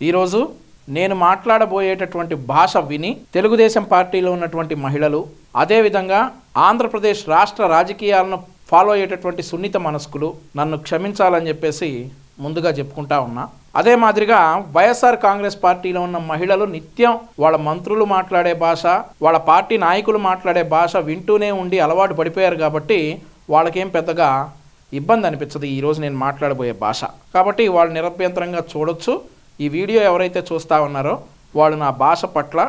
ఈరోజు నేను మాట్లాడబోయేటటువంటి భాష విని తెలుగుదేశం పార్టీలో ఉన్నటువంటి మహిళలు, అదేవిధంగా ఆంధ్రప్రదేశ్ రాష్ట్ర రాజకీయాలను ఫాలో అయ్యేటటువంటి సున్నిత మనస్కులు నన్ను క్షమించాలని చెప్పేసి ముందుగా చెప్పుకుంటా ఉన్నా. అదే మాదిరిగా వైఎస్ఆర్ కాంగ్రెస్ పార్టీలో ఉన్న మహిళలు నిత్యం వాళ్ళ మంత్రులు మాట్లాడే భాష, వాళ్ళ పార్టీ నాయకులు మాట్లాడే భాష వింటూనే ఉండి అలవాటు పడిపోయారు కాబట్టి వాళ్ళకేం పెద్దగా ఇబ్బంది అనిపించదు ఈరోజు నేను మాట్లాడబోయే భాష. కాబట్టి వాళ్ళు నిరభ్యంతరంగా చూడొచ్చు. ఈ వీడియో ఎవరైతే చూస్తూ ఉన్నారో వాళ్ళు నా భాష పట్ల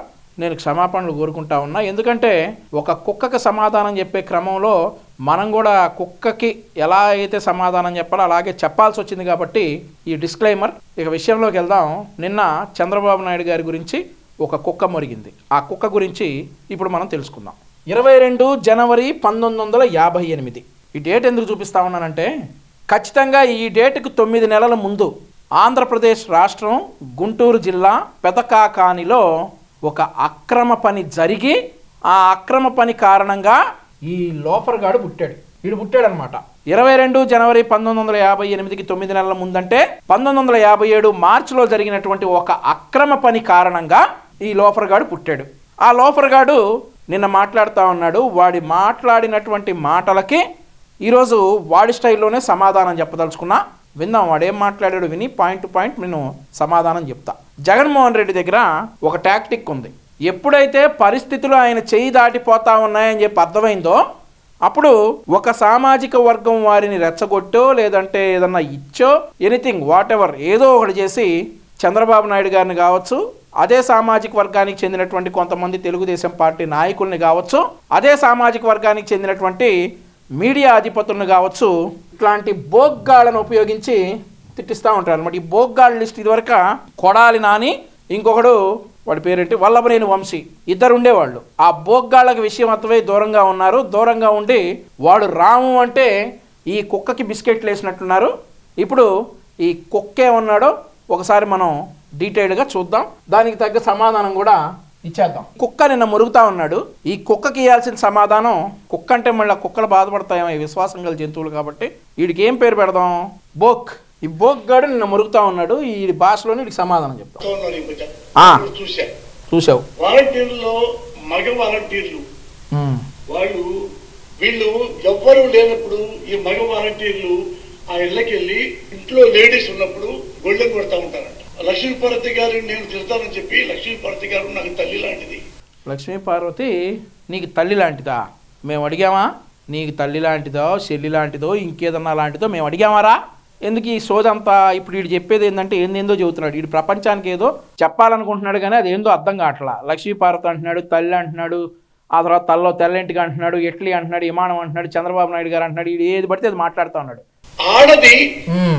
నేను క్షమాపణలు కోరుకుంటా ఉన్నా. ఎందుకంటే ఒక కుక్కకి సమాధానం చెప్పే క్రమంలో మనం కూడా కుక్కకి ఎలా అయితే సమాధానం చెప్పాలో అలాగే చెప్పాల్సి వచ్చింది కాబట్టి ఈ డిస్క్లైమర్. ఇక విషయంలోకి వెళ్దాం. నిన్న చంద్రబాబు నాయుడు గారి గురించి ఒక కుక్క మొరిగింది. ఆ కుక్క గురించి ఇప్పుడు మనం తెలుసుకుందాం. 22 జనవరి 1958. ఈ డేట్ ఎందుకు చూపిస్తా ఉన్నానంటే ఖచ్చితంగా ఈ డేటుకు 9 నెలల ముందు ఆంధ్రప్రదేశ్ రాష్ట్రం గుంటూరు జిల్లా పెదకాకానిలో ఒక అక్రమ పని జరిగి ఆ అక్రమ పని కారణంగా ఈ లోఫర్ గాడు పుట్టాడు. వీడు పుట్టాడనమాట 22 జనవరి 1958కి 9 నెలల ముందంటే 1957 మార్చిలో జరిగినటువంటి ఒక అక్రమ పని కారణంగా ఈ లోఫర్ గాడు పుట్టాడు. ఆ లోఫర్ గాడు నిన్న మాట్లాడుతూ ఉన్నాడు. వాడి మాట్లాడినటువంటి మాటలకి ఈరోజు వాడి స్టైల్లోనే సమాధానం చెప్పదలుచుకున్నా. విందాం వాడేం మాట్లాడాడు విని పాయింట్ టు పాయింట్ నేను సమాధానం చెప్తా. జగన్మోహన్ రెడ్డి దగ్గర ఒక టాక్టిక్ ఉంది. ఎప్పుడైతే పరిస్థితులు ఆయన చేయి దాటిపోతా ఉన్నాయని చెప్పి అర్థమైందో అప్పుడు ఒక సామాజిక వర్గం వారిని రెచ్చగొట్టో లేదంటే ఏదన్నా ఇచ్చో ఎనీథింగ్ వాట్ ఎవర్ ఏదో ఒకటి చేసి చంద్రబాబు నాయుడు గారిని కావచ్చు, అదే సామాజిక వర్గానికి చెందినటువంటి కొంతమంది తెలుగుదేశం పార్టీ నాయకుల్ని కావచ్చు, అదే సామాజిక వర్గానికి చెందినటువంటి మీడియా అధిపతులను కావచ్చు, ఇట్లాంటి బోగ్గాళ్ళను ఉపయోగించి తిట్టిస్తూ ఉంటారు అనమాట. ఈ బోగ్గాళ్ళ లిస్ట్ ఇదివరకు కొడాలి నాని, ఇంకొకడు వాడి పేరేంటి వల్లభనేని వంశీ, ఇద్దరు ఉండేవాళ్ళు. ఆ బోగ్గాళ్ళకి విషయం అర్థమై దూరంగా ఉన్నారు. దూరంగా ఉండి వాడు రాము అంటే ఈ కుక్కకి బిస్కెట్లు వేసినట్టున్నారు. ఇప్పుడు ఈ కుక్క ఏమన్నాడో ఒకసారి మనం డీటెయిల్డ్గా చూద్దాం. దానికి తగ్గ సమాధానం కూడా ఇచ్చేద్దాం. కుక్క నిన్న మురుగుతా ఉన్నాడు. ఈ కుక్కకి ఇవ్వాల్సిన సమాధానం, కుక్క అంటే మళ్ళీ కుక్కలు బాధపడతాయేమో, ఈ విశ్వాసం గల జంతువులు కాబట్టి వీడికి ఏం పేరు పెడదాం? బోక్. ఈ బోక్ గాడు నిన్న మురుగుతా ఉన్నాడు. ఈ భాషలోనే వీడికి సమాధానం చెప్తాం. చూసావు వాలంటీర్లో మగ వాలంటీర్లు వాళ్ళు వీళ్ళు ఎవ్వరూ లేనప్పుడు ఈ మగ వాలంటీర్లు ఆ ఇళ్ళకి వెళ్ళి ఇంట్లో లేడీస్ ఉన్నప్పుడు గొళ్ళెం కొడతా ఉంటారంట. లక్ష్మీపార్వతి గారు నేను తిడతానని చెప్పి లక్ష్మీపార్వతి గారు నాకు తల్లి లాంటిది. లక్ష్మీపార్వతి నీకు తల్లి లాంటిదా? మేము అడిగామా? నీకు తల్లి లాంటిదో చెల్లి లాంటిదో ఇంకేదన్నా లాంటిదో మేము అడిగామారా? ఎందుకు ఈ సోదంతా? ఇప్పుడు వీడు చెప్పేది ఏంటంటే ఏందేందో చెబుతున్నాడు. వీడు ప్రపంచానికి ఏదో చెప్పాలనుకుంటున్నాడు కానీ అది ఏందో అర్థం కావట్లా. లక్ష్మీపార్వతి అంటున్నాడు, తల్లి అంటున్నాడు, ఆ తర్వాత తల్లో తెల్లంటిగా అంటున్నాడు, ఎట్లీ అంటున్నాడు, విమానం అంటున్నాడు, చంద్రబాబు నాయుడు గారు అంటున్నాడు. వీడు ఏది పడితే అది మాట్లాడుతూ ఉన్నాడు. ఆడది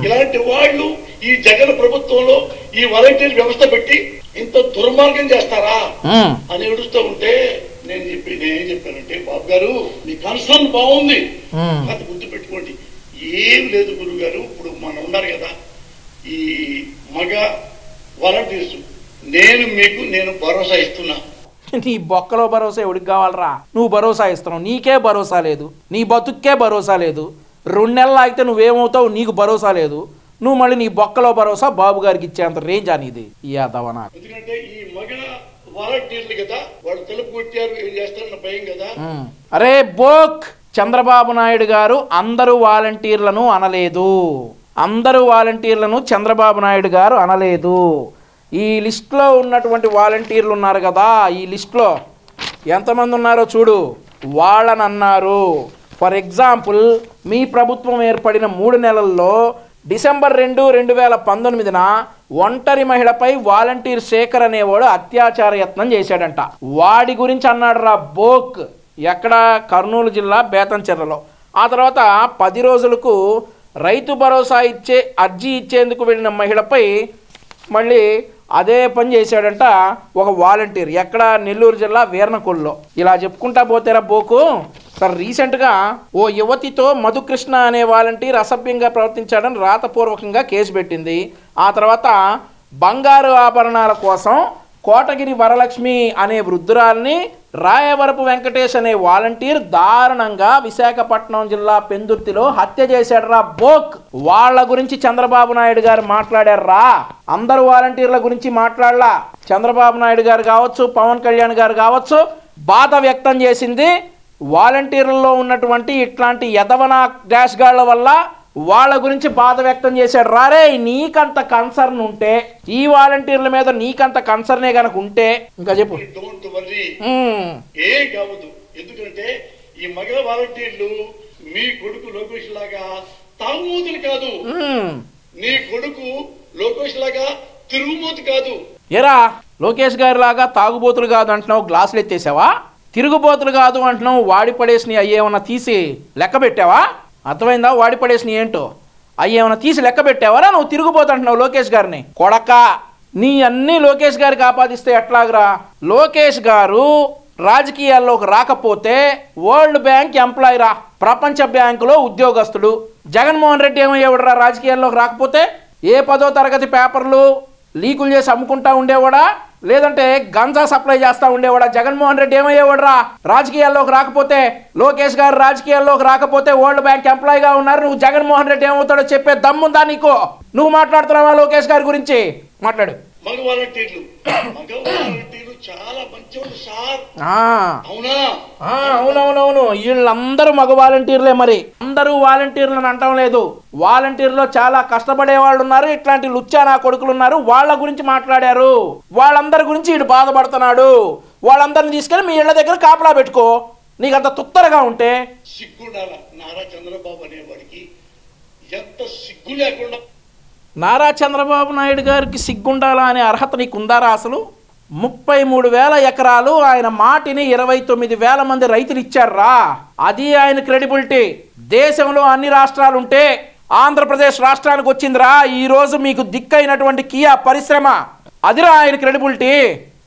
ఇలాంటి వాళ్ళు ఈ జగన్ ప్రభుత్వంలో ఈ వాలంటీర్ వ్యవస్థ పెట్టి ఇంత దుర్మార్గం చేస్తారా అని ఏడుస్తూ ఉంటే నేనేం చెప్పానంటే, బాబు గారు మీ కన్సర్న్ బాగుంది, అది గుర్తు పెట్టుకోండి. ఏం లేదు గురువు గారు, ఇప్పుడు మనం ఉన్నారు కదా ఈ మగ వాలంటీర్స్, నేను భరోసా ఇస్తున్నా. నీ బొక్కలో భరోసా ఎవడికి కావాలరా? నువ్వు భరోసా ఇస్తున్నావు, నీకే భరోసా లేదు, నీ బతుక్కే భరోసా లేదు. 2 నెలలు ఆగితే నువ్వేమవుతావు నీకు భరోసా లేదు. నువ్వు మళ్ళీ నీ బొక్కలో భరోసా బాబు గారికి ఇచ్చేంత రేంజ్ అనేది యాదవనా? ఎందుకంటే ఈ మగ వాలంటీర్లు కదా వాళ్ళు తెలుపు కొట్టారు, ఏం చేస్తారన్న భయం కదా. అరే బోక్, చంద్రబాబు నాయుడు గారు అందరూ వాలంటీర్లను అనలేదు. అందరూ వాలంటీర్లను చంద్రబాబు నాయుడు గారు అనలేదు. ఈ లిస్టులో ఉన్నటువంటి వాలంటీర్లు ఉన్నారు కదా, ఈ లిస్టులో ఎంతమంది ఉన్నారో చూడు, వాళ్ళని అన్నారు. ఫర్ ఎగ్జాంపుల్, మీ ప్రభుత్వం ఏర్పడిన 3 నెలల్లో డిసెంబర్ 2, 2019న ఒంటరి మహిళపై వాలంటీర్ శేఖర్ అనేవాడు అత్యాచార యత్నం చేశాడంట. వాడి గురించి అన్నాడు రా బోక్. ఎక్కడ? కర్నూలు జిల్లా బేతంచెర్లలో. ఆ తర్వాత 10 రోజులకు రైతు భరోసా అర్జీ ఇచ్చేందుకు వెళ్ళిన మహిళపై మళ్ళీ అదే పని చేశాడంట ఒక వాలంటీర్. ఎక్కడ? నెల్లూరు జిల్లా వీర్నకొల్లో. ఇలా చెప్పుకుంటా పోతేరా బోకు. సార్ రీసెంట్గా ఓ యువతితో మధుకృష్ణ అనే వాలంటీర్ అసభ్యంగా ప్రవర్తించాడని రాతపూర్వకంగా కేసు పెట్టింది. ఆ తర్వాత బంగారు ఆభరణాల కోసం కోటగిరి వరలక్ష్మి అనే వృద్ధురాల్ని రాయవరపు వెంకటేష్ అనే వాలంటీర్ దారుణంగా విశాఖపట్నం జిల్లా పెందుర్తిలో హత్య చేశాడురా బోక్. వాళ్ళ గురించి చంద్రబాబు నాయుడు గారు మాట్లాడారా? అందరు వాలంటీర్ల గురించి మాట్లాడలా. చంద్రబాబు నాయుడు గారు కావచ్చు, పవన్ కళ్యాణ్ గారు కావచ్చు, బాధ వ్యక్తం చేసింది వాలంటీర్లలో ఉన్నటువంటి ఇట్లాంటి యదవనా డాష్ గాళ్ల వల్ల. వాళ్ళ గురించి బాధ వ్యక్తం చేశాడు. రారే, నీకంత కన్సర్న్ ఉంటే, ఈ వాలంటీర్ల మీద నీకంత కన్సర్నే కనుక ఉంటే ఇంకా చెప్పు. ఏం కావద్దు. ఎందుకంటే ఈ మగ వాలంటీర్లు మీ కొడుకు లోకేష్ లాగా తాగుమూతులు కాదు, నీ కొడుకు లోకేష్ లాగా తిరుగుమూతు కాదు. ఎరా, లోకేష్ గారి లాగా తాగుబోతులు కాదు అంటున్నావు, గ్లాసులు ఎత్తేసావా? తిరుగుబోతులు కాదు అంటున్నావు, వాడి పడేసి అయ్యేమన్నా తీసి లెక్క పెట్టావా? అర్థమైందా? వాడి పడేసి ఏంటో అయ్యేమన్నా తీసి లెక్క పెట్టావరా? నువ్వు తిరుగుబోతుంటున్నావు లోకేష్ గారిని. కొడక, నీ అన్ని లోకేష్ గారికి ఆపాదిస్తే ఎట్లాగరా? లోకేష్ గారు రాజకీయాల్లోకి రాకపోతే వరల్డ్ బ్యాంక్ ఎంప్లాయ్ రా, ప్రపంచ బ్యాంకులో ఉద్యోగస్తుడు. జగన్మోహన్ రెడ్డి ఏమయ్యేవాడురా రాజకీయాల్లోకి రాకపోతే? ఏ 10వ తరగతి పేపర్లు లీకులు చేసి అమ్ముకుంటా ఉండేవాడా, లేదంటే గంజా సప్లై చేస్తా ఉండేవాడా? జగన్మోహన్ రెడ్డి ఏమయ్యేవాడురా రాజకీయాల్లోకి రాకపోతే? లోకేష్ గారు రాజకీయాల్లోకి రాకపోతే వరల్డ్ బ్యాంక్ ఎంప్లాయీగా ఉన్నారు. నువ్వు జగన్మోహన్ రెడ్డి ఏమవుతాడో చెప్పే దమ్ముందా నీకు? నువ్వు మాట్లాడుతున్నావా లోకేష్ గారి గురించి? మాట్లాడు. మగ వాలంటీర్లు చాలా మంచివాళ్ళు సార్. అవునవునవును, వీళ్ళందరూ మగ వాలంటీర్లే. మరి అందరూ వాలంటీర్లను అంటం లేదు. వాలంటీర్లో చాలా కష్టపడే వాళ్ళు ఉన్నారు, ఇట్లాంటి లుచ్చా నా కొడుకులు ఉన్నారు. వాళ్ళ గురించి మాట్లాడారు. వాళ్ళందరి గురించి వీడు బాధపడుతున్నాడు. వాళ్ళందరిని తీసుకెళ్ళి మీ ఇళ్ల దగ్గర కాపలా పెట్టుకో, నీకంత తుత్తరగా ఉంటే. సిగ్గుండాల నారా చంద్రబాబు అనేవాడికి, ఎంత సిగ్గు లేకుండా. నారా చంద్రబాబు నాయుడు గారికి సిగ్గుండాలా అనే అర్హత నీకుందారా అసలు? 33,000 ఎకరాలు ఆయన మాటిని 29,000 మంది రైతులు ఇచ్చారా? అది ఆయన క్రెడిబిలిటీ. దేశంలో అన్ని రాష్ట్రాలుంటే ఆంధ్రప్రదేశ్ రాష్ట్రానికి వచ్చిందిరా ఈరోజు మీకు దిక్కైనటువంటి కియా పరిశ్రమ. అదిరా ఆయన క్రెడిబిలిటీ.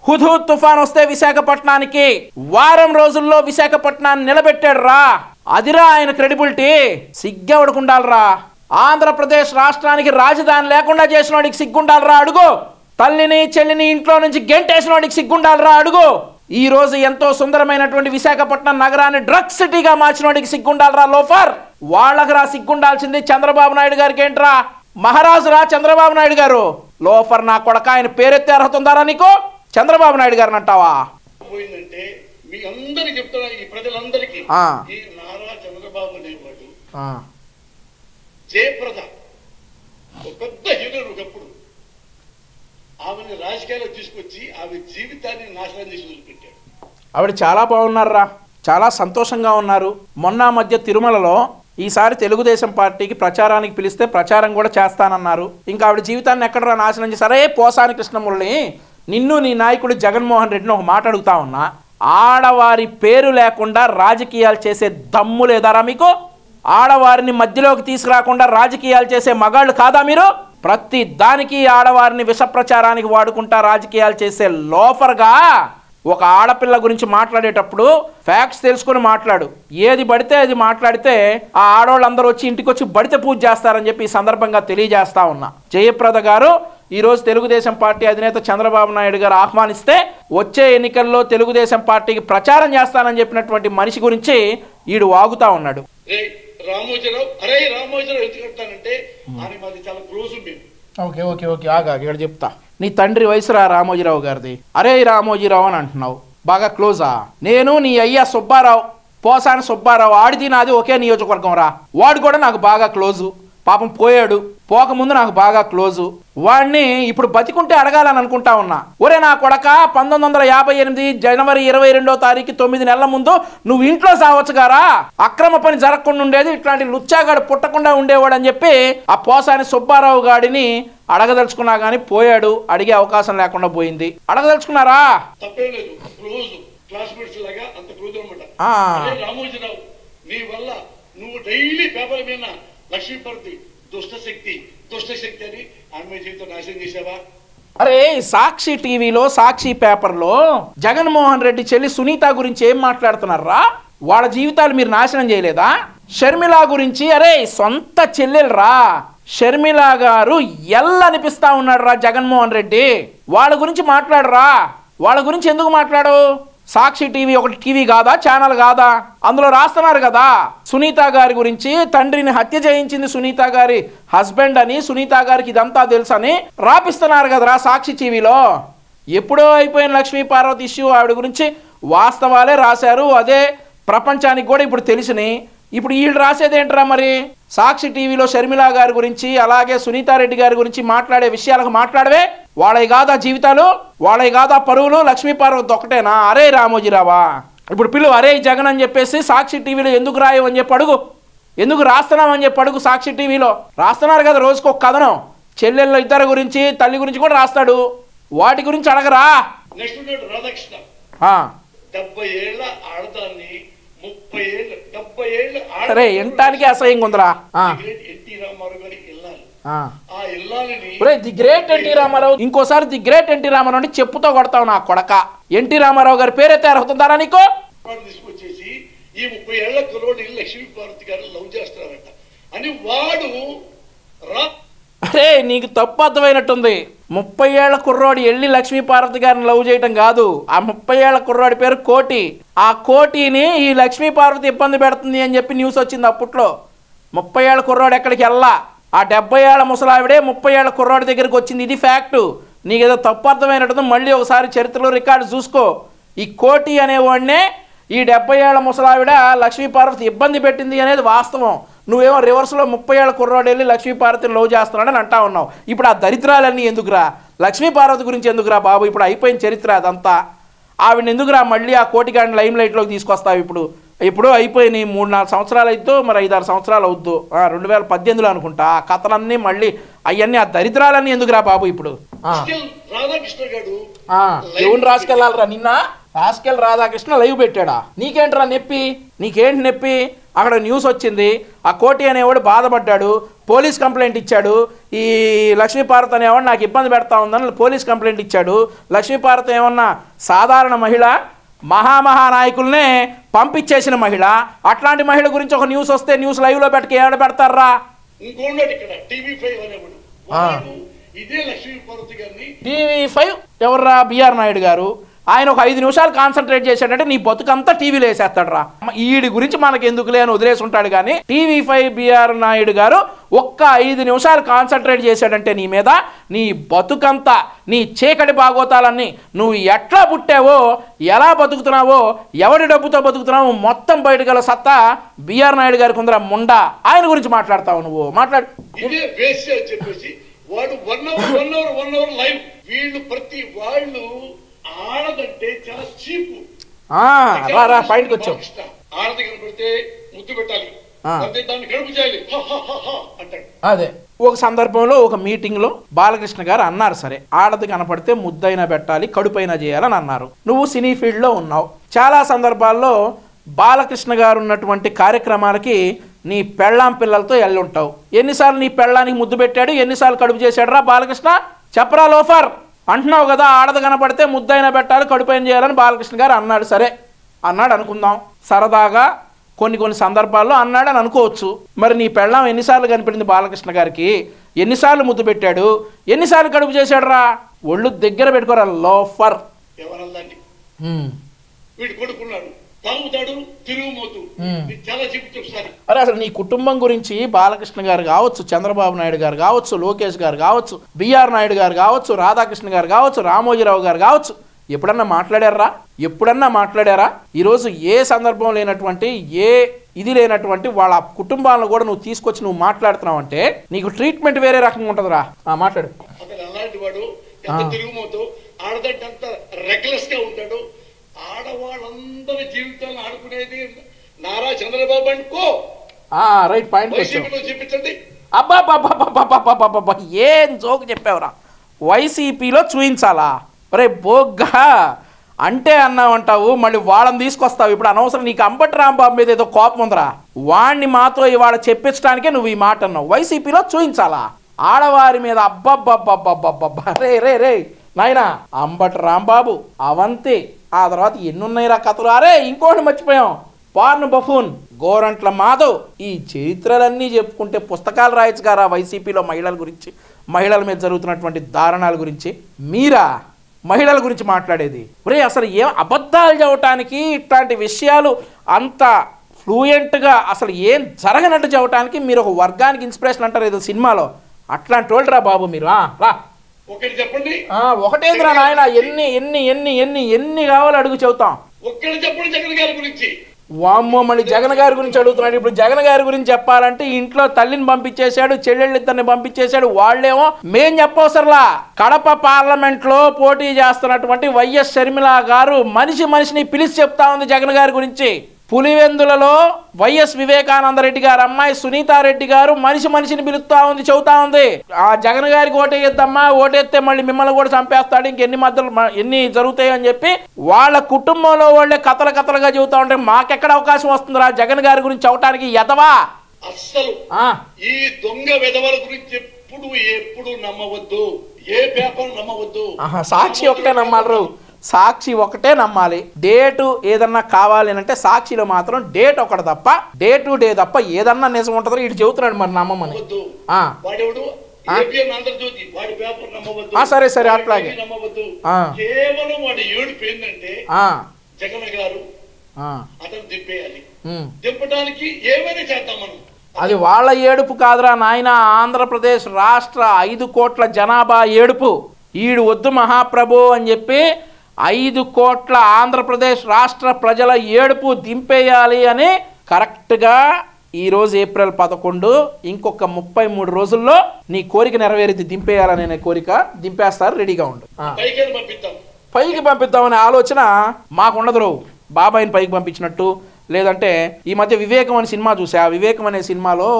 హుద్హుద్ తుఫాన్ వస్తే విశాఖపట్నానికి వారం రోజుల్లో విశాఖపట్నాన్ని నిలబెట్టాడు రా. అదిరా ఆయన క్రెడిబిలిటీ. సిగ్గెవడుకుండాలరా? ఆంధ్రప్రదేశ్ రాష్ట్రానికి రాజధాని లేకుండా చేసిన వాడికి సిగ్గుండాలరా అడుగు. తల్లిని చెల్లిని ఇంట్లో నుంచి గెంటేసిన వాడికి సిగ్గుండాలరా అడుగు. ఈ రోజు ఎంతో సుందరమైనటువంటి విశాఖపట్నం నగరాన్ని డ్రగ్స్ సిటీగా మార్చిన వాడికి సిగ్గుండాలరా లోఫర్. వాళ్ళకి రా సిగ్గుండాల్సింది. చంద్రబాబు నాయుడు గారికి ఏంట్రా మహారాజు రా చంద్రబాబు నాయుడు గారు. లోఫర్ నా కొడక, ఆయన పేరెత్తే అర్హత ఉందారా నీకు? చంద్రబాబు నాయుడు గారిని అంటావా? పోయిందంటే మీ అందరికి చెప్తున్నా, ఈ ప్రజలందరికీ ఈ నారా చంద్రబాబు అనేవాడు జయప్రద ఒక పెద్ద హీరో. ఒకప్పుడు ఆమెను రాజకీయాల్లో తీసుకొచ్చి ఆమె జీవితాన్ని నాశనం చేసి వదిలిపెట్టాడు. ఆవిడ చాలా బాగున్నారా, చాలా సంతోషంగా ఉన్నారు. మొన్న మధ్య తిరుమలలో ఈసారి తెలుగుదేశం పార్టీకి ప్రచారానికి పిలిస్తే ప్రచారం కూడా చేస్తానన్నారు. ఇంకా ఆవిడ జీవితాన్ని ఎక్కడరా నాశనం చేసి. సరే పోసాని కృష్ణమురళి, నిన్ను నీ నాయకుడు జగన్మోహన్ రెడ్డిని ఒక మాట అడుగుతా ఉన్నా. ఆడవారి పేరు లేకుండా రాజకీయాలు చేసే దమ్ము లేదారా మీకు? ఆడవారిని మధ్యలోకి తీసుకురాకుండా రాజకీయాలు చేసే మగాళ్ళు కాదా మీరు? ప్రతి దానికి ఆడవారిని విష ప్రచారానికి వాడుకుంటా రాజకీయాలు చేసే లోఫర్గా. ఒక ఆడపిల్ల గురించి మాట్లాడేటప్పుడు ఫ్యాక్ట్స్ తెలుసుకుని మాట్లాడు. ఏది పడితే అది మాట్లాడితే ఆ ఆడవాళ్ళందరూ వచ్చి ఇంటికి వచ్చి బడితే పూజ చేస్తారని చెప్పి ఈ సందర్భంగా తెలియజేస్తా ఉన్నా. జయప్రద గారు ఈరోజు తెలుగుదేశం పార్టీ అధినేత చంద్రబాబు నాయుడు గారు ఆహ్వానిస్తే వచ్చే ఎన్నికల్లో తెలుగుదేశం పార్టీకి ప్రచారం చేస్తానని చెప్పినటువంటి మనిషి గురించి ఈడు వాగుతా ఉన్నాడు. రామోజీరావు, అరే రామోజీరావు ఎందుకు చెప్తానంటే ఆయన మాది చాలా క్లోజ్. ఓకే ఓకే ఓకే ఆగా ఇక్కడ చెప్తా. నీ తండ్రి వయసురా రామోజీరావు గారిది. అరే రామోజీరావు అని అంటున్నావు, బాగా క్లోజా? నేను నీ అయ్యా సుబ్బారావు, పోసాని సుబ్బారావు, ఆడిది నాది ఒకే నియోజకవర్గం రా. వాడు కూడా నాకు బాగా క్లోజు. పాపం పోయాడు, పోకముందు నాకు బాగా క్లోజు. వాడిని ఇప్పుడు బతికుంటే అడగాలని అనుకుంటా ఉన్నా. ఒరే నా కొడక, 1958 జనవరి 22వ తారీఖు 9 నెలల ముందు నువ్వు ఇంట్లో సావచ్చు గారా. అక్రమ పని జరగకుండా ఉండేది, ఇట్లాంటి లుచ్చాగాడు పుట్టకుండా ఉండేవాడు అని చెప్పి ఆ పోసాని సుబ్బారావు గాడిని అడగదలుచుకున్నా గానీ పోయాడు. అడిగే అవకాశం లేకుండా పోయింది. అడగదలుచుకున్నారా? రామోజీరావు, నీ వల్ల నువ్వు డైలీ పేపర్ మీద లక్ష్మీపతి దుష్టశక్తి అని ఆమె జీవితం నాశనం చేసావా? అరే సాక్షి టీవీలో, సాక్షి పేపర్లో జగన్మోహన్ రెడ్డి చెల్లి సునీత గురించి ఏం మాట్లాడుతున్నారా? వాళ్ళ జీవితాలు మీరు నాశనం చేయలేదా? షర్మిల గురించి, అరే సొంత చెల్లెలరా షర్మిల గారు అనిపిస్తా ఉన్నాడు రా జగన్మోహన్ రెడ్డి. వాళ్ళ గురించి మాట్లాడరా? వాళ్ళ గురించి ఎందుకు మాట్లాడు? సాక్షి టీవీ ఒకటి టీవీ కాదా, ఛానల్ కాదా? అందులో రాస్తున్నారు కదా సునీత గారి గురించి, తండ్రిని హత్య చేయించింది సునీత గారి హస్బెండ్ అని, సునీత గారికి ఇదంతా తెలుసని రాపిస్తున్నారు కదరా సాక్షి టీవీలో. ఎప్పుడో అయిపోయిన లక్ష్మీ పార్వతి ఇష్యూ, ఆవిడ గురించి వాస్తవాలే రాశారు, అదే ప్రపంచానికి కూడా ఇప్పుడు తెలిసినాయి. ఇప్పుడు వీళ్ళు రాసేదేంటరా మరి? సాక్షి టీవీలో షర్మిల గారి గురించి అలాగే సునీతారెడ్డి గారి గురించి మాట్లాడే విషయాలకు మాట్లాడవే. వాళ్ళవి కాదా జీవితాలు, వాళ్ళవి కాదా పరువులు? లక్ష్మీ పార్వతి ఒకటేనా? అరే రామోజీరావా, ఇప్పుడు పిలువు అరే జగన్ అని చెప్పేసి సాక్షి టీవీలో ఎందుకు రాయవని చెప్పి అడుగు, ఎందుకు రాస్తున్నామని చెప్పి అడుగు. సాక్షి టీవీలో రాస్తున్నారు కదా రోజుకు ఒక కథనం, చెల్లెళ్ళ ఇద్దరు గురించి తల్లి గురించి కూడా రాస్తాడు, వాటి గురించి అడగరా? రాధాకృష్ణ 70 ఏళ్ల ఆడదాన్ని 30 ఏళ్ళు 70 ఏళ్ళు అరే ఎంటానికి అసహ్యంగా ఉందిరా. ఎన్టీ రామారావు గారి ఇల్లాలు, ఆ ఇల్లాలని ది గ్రేట్ ఎన్టీ రామారావు, ఇంకోసారి ది గ్రేట్ ఎన్టీ రామారావు అంటే చెప్పుతో కొడతావు నా కొడక. ఎన్టీ రామారావు గారి పేరైతే అర్హతుందారా నీకు? తీసుకొచ్చేసి ఈ 30 ఏళ్ల కుర్రోడు లక్ష్మీ పార్వతి గారు లవ్ చేస్తారంట అని వాడు అరే నీకు తప్పు అర్థమైనట్టుంది. 30 ఏళ్ల కుర్రోడు వెళ్ళి లక్ష్మీ పార్వతి గారిని లవ్ చేయటం కాదు, ఆ 30 ఏళ్ల కుర్రోడి పేరు కోటి. ఆ కోటిని ఈ లక్ష్మీ పార్వతి ఇబ్బంది పెడుతుంది అని చెప్పి న్యూస్ వచ్చింది అప్పట్లో. 30 ఏళ్ల కుర్రోడు ఎక్కడికి వెళ్ళా, ఆ 70 ఏళ్ల ముసలావిడే 30 ఏళ్ల కుర్రోడి దగ్గరికి వచ్చింది. ఇది ఫ్యాక్టు. నీకేదో తప్పు అర్థమైనట్టుంది, మళ్ళీ ఒకసారి చరిత్రలో రికార్డు చూసుకో. ఈ కోటి అనేవాడినే ఈ 70 ఏళ్ల ముసలావిడ లక్ష్మీ పార్వతి ఇబ్బంది పెట్టింది అనేది వాస్తవం. నువ్వేమో రివర్స్లో 30 ఏళ్ల కుర్రోడు వెళ్ళి లక్ష్మీ పార్వతిని లవ్ చేస్తున్నాడని అంటా ఉన్నావు. ఇప్పుడు ఆ దరిద్రాలన్నీ ఎందుకురా? లక్ష్మీ పార్వతి గురించి ఎందుకురా బాబు? ఇప్పుడు అయిపోయిన చరిత్ర అదంతా. ఆవిడ ఎందుకురా మళ్ళీ ఆ కోటిగాడిని లైమ్ లైట్లోకి తీసుకొస్తావు? ఇప్పుడు అయిపోయినాయి 3-4 సంవత్సరాలు అవుతూ, మరి 5-6 సంవత్సరాలు అవుద్దు, 2018లో అనుకుంటా. ఆ కథలన్నీ మళ్ళీ అవన్నీ ఆ దరిద్రాలన్నీ ఎందుకురా బాబు? ఇప్పుడు రాధాకృష్ణ గారు ఎవరిని రాసుకెళ్ళాలరా? నిన్న రాసుకెళ్ళి రాధాకృష్ణ లైవ్ పెట్టాడా? నీకేంట్రా నొప్పి? నీకేంటి నొప్పి? అక్కడ న్యూస్ వచ్చింది, ఆ కోటి అనేవాడు బాధపడ్డాడు, పోలీస్ కంప్లైంట్ ఇచ్చాడు. ఈ లక్ష్మీపార్వతి అనేవాడు నాకు ఇబ్బంది పెడతా ఉందని పోలీస్ కంప్లైంట్ ఇచ్చాడు. లక్ష్మీపార్వతి ఏమన్నా సాధారణ మహిళ? మహానాయకుల్నే పంపించేసిన మహిళ. అట్లాంటి మహిళ గురించి ఒక న్యూస్ వస్తే న్యూస్ లైవ్లో పెట్టుకు ఏడ పెడతారా? టీవీ5 ఎవర్రా? బిఆర్ నాయుడు గారు. ఆయన ఒక 5 నిమిషాలు కాన్సన్ట్రేట్ చేశాడంటే నీ బతుకంతా టీవీలో వేసేస్తాడు రా. ఈడి గురించి మనకు ఎందుకులే అని వదిలేసి ఉంటాడు. కానీ టీవీ5 బిఆర్ నాయుడు గారు ఒక్క 5 నిమిషాలు కాన్సన్ట్రేట్ చేశాడంటే నీ మీద, నీ బతుకంతా, నీ చీకటి బాగోతాలన్నీ, నువ్వు ఎట్లా పుట్టావో, ఎలా బతుకుతున్నావో, ఎవరి డబ్బుతో బతుకుతున్నావో మొత్తం బయటగల సత్తా బిఆర్ నాయుడు గారికి ఉందిరా ముండా. ఆయన గురించి మాట్లాడతావు నువ్వు? మాట్లాడు. వాడు 1 అవర్ లైవ్. వీళ్ళు ప్రతి వాళ్ళు ఆడదంటే చాలా చీపు. పాయింట్కి వచ్చావు. ఆడది కనపడితే ముద్దు పెట్టాలి, దాన్ని గడుపు చేయాలి అంటాడు. అదే ఒక సందర్భంలో ఒక మీటింగ్ లో బాలకృష్ణ గారు అన్నారు, సరే ఆడది కనపడితే ముద్దైనా పెట్టాలి, కడుపైనా చేయాలని అన్నారు. నువ్వు సినీ ఫీల్డ్ లో ఉన్నావు, చాలా సందర్భాల్లో బాలకృష్ణ గారు ఉన్నటువంటి కార్యక్రమాలకి నీ పెళ్ళాం పిల్లలతో వెళ్ళుంటావు. ఎన్నిసార్లు నీ పెళ్ళానికి ముద్దు పెట్టాడు, ఎన్నిసార్లు కడుపు చేశాడు రా బాలకృష్ణ? చెప్పరా లోఫర్? అంటున్నావు కదా ఆడది కనపడితే ముద్దైనా పెట్టాలి, కడుపైన చేయాలని బాలకృష్ణ గారు అన్నాడు. సరే అన్నాడు అనుకుందాం, సరదాగా కొన్ని సందర్భాల్లో అన్నాడని అనుకోవచ్చు. మరి నీ పెళ్ళాం ఎన్నిసార్లు కనిపెట్టింది బాలకృష్ణ గారికి? ఎన్నిసార్లు ముద్దు పెట్టాడు, ఎన్నిసార్లు కడుపు చేశాడు రా? ఒళ్ళు దగ్గర పెట్టుకోరా లోఫర్. వీడు కొడుకున్నాడు, తాగుతాడు, తిరుగుమోతు, చాలా చెప్తారు. అరే అసలు నీ కుటుంబం గురించి బాలకృష్ణ గారు కావచ్చు, చంద్రబాబు నాయుడు గారు కావచ్చు, లోకేష్ గారు కావచ్చు, బిఆర్ నాయుడు గారు కావచ్చు, రాధాకృష్ణ గారు కావచ్చు, రామోజీరావు గారు కావచ్చు, ఎప్పుడన్నా మాట్లాడారా? ఎప్పుడన్నా మాట్లాడారా? ఈరోజు ఏ సందర్భం లేనటువంటి, ఏ ఇది లేనటువంటి వాళ్ళ కుటుంబాలను కూడా నువ్వు తీసుకొచ్చి నువ్వు మాట్లాడుతున్నావు అంటే నీకు ట్రీట్మెంట్ వేరే రకంగా ఉంటుందిరా. మాట్లాడు. అలాంటి వాడు తిరుగుమోతూ ఆడదంటే అంత రెక్లెస్ గా ఉంటాడు. ఆడవాళ్ళందరి జీవితాలను ఆడుకునేది నారా చంద్రబాబు అనుకో. రైట్ పాయింట్ చూపించండి. అబ్బా ఏం జోక్ చెప్పావురా? వైసీపీలో చూయించాలా? రే బోగ్గా అంటే అన్నావంటావు, మళ్ళీ వాళ్ళని తీసుకొస్తావు. ఇప్పుడు అనవసరం, నీకు అంబటి రాంబాబు మీద ఏదో కోపం ఉందిరా, వాడిని మాతో ఇవాళ చెప్పించడానికే నువ్వు ఈ మాట అన్నావు. వైసీపీలో చూయించాలా ఆడవారి మీద? అబ్బబ్బబ్బబ్బబ్బబ్బా రే రే రే నాయనా, అంబటి రాంబాబు, అవంతి, ఆ తర్వాత ఎన్నున్నాయిరా కథలు. అరే ఇంకోటి మర్చిపోయాం, పార్న్ బఫూన్ గోరంట్ల మాధవ్. ఈ చరిత్రలన్నీ చెప్పుకుంటే పుస్తకాలు రాయొచ్చు గారా వైసీపీలో మహిళల గురించి, మహిళల మీద జరుగుతున్నటువంటి దారుణాల గురించి. మీరా మహిళల గురించి మాట్లాడేది? ఒరే అసలు ఏం అబద్ధాలు చెప్పడానికి, ఇట్లాంటి విషయాలు అంత ఫ్లూయెంట్గా అసలు ఏం జరగనట్టు చెప్పడానికి మీరు ఒక వర్గానికి ఇన్స్పిరేషన్ అంటారు ఏదో సినిమాలో, అట్లాంటి వాళ్ళు రా బాబు మీరు. రా ఒకటి చెప్పండి. ఒకటేంద్రా నాయన, ఎన్ని ఎన్ని ఎన్ని ఎన్ని ఎన్ని కావాలో అడుగు చెబుతాం. ఒక్కటి చెప్పండి జగన్ గారి గురించి. వామ్మో, మళ్ళీ జగన్ గారి గురించి అడుగుతున్నాడు. ఇప్పుడు జగన్ గారి గురించి చెప్పాలంటే ఇంట్లో తల్లిని పంపించేశాడు, చెల్లెళ్ళిద్దరిని పంపించేశాడు. వాళ్ళేమో మేం చెప్పవసరలా. కడప పార్లమెంట్ లో పోటీ చేస్తున్నటువంటి వైఎస్ షర్మిల గారు మనిషిని పిలిచి చెప్తా ఉంది జగన్ గారి గురించి. పులివెందులలో వైఎస్ వివేకానందరెడ్డి గారు అమ్మాయి సునీతారెడ్డి గారు మనిషిని పిలుస్తా ఉంది, చెబుతా ఉంది, ఆ జగన్ గారికి ఓటేయద్దమ్మా, ఓటేస్తే మళ్ళీ మిమ్మల్ని కూడా చంపేస్తాడు, ఇంకెన్ని మధ్యలో ఎన్ని జరుగుతాయి అని చెప్పి వాళ్ళ కుటుంబంలో వాళ్ళే కథలుగా చెబుతా ఉంటే మాకెక్కడ అవకాశం వస్తుందిరా జగన్ గారి గురించి అవటానికి? ఎదవా అస్సలు ఈ దొంగ వెధవల గురించి ఎప్పుడు నమ్మవద్దు, ఏ పేపర్ నమ్మవద్దు. సాక్షి ఒకటే నమ్మాలి, సాక్షి ఒకటే నమ్మాలి. డేటు ఏదన్నా కావాలి అంటే సాక్షిలో మాత్రం డేట్ ఒకటి తప్ప, డే టు డే తప్ప ఏదన్నా నిజం ఉంటుందో ఇటు చెబుతున్నాడు మరి నమ్మమని. సరే సరే అట్లాగే కేవలం వాడి ఏడుపు ఏంటంటే జగన్ గారు అతను దింపేయాలి, దింపడానికి ఏమైనా చేద్దాం మనం. అది వాళ్ళ ఏడుపు కాదురా నాయన, ఆంధ్రప్రదేశ్ రాష్ట్ర 5 కోట్ల జనాభా ఏడుపు. ఈడు వద్దు మహాప్రభు అని చెప్పి 5 కోట్ల ఆంధ్రప్రదేశ్ రాష్ట్ర ప్రజల ఏడుపు దింపేయాలి అని కరెక్ట్గా ఈరోజు ఏప్రిల్ 11, ఇంకొక 33 రోజుల్లో నీ కోరిక నెరవేరిది, దింపేయాలనే కోరిక దింపేస్తారు, రెడీగా ఉండు. పైకి పంపిద్దామనే ఆలోచన మాకుండదు. బాబాయిని పైకి పంపించినట్టు, లేదంటే ఈ మధ్య వివేకం అనే సినిమా చూసా. ఆ వివేకం అనే సినిమాలో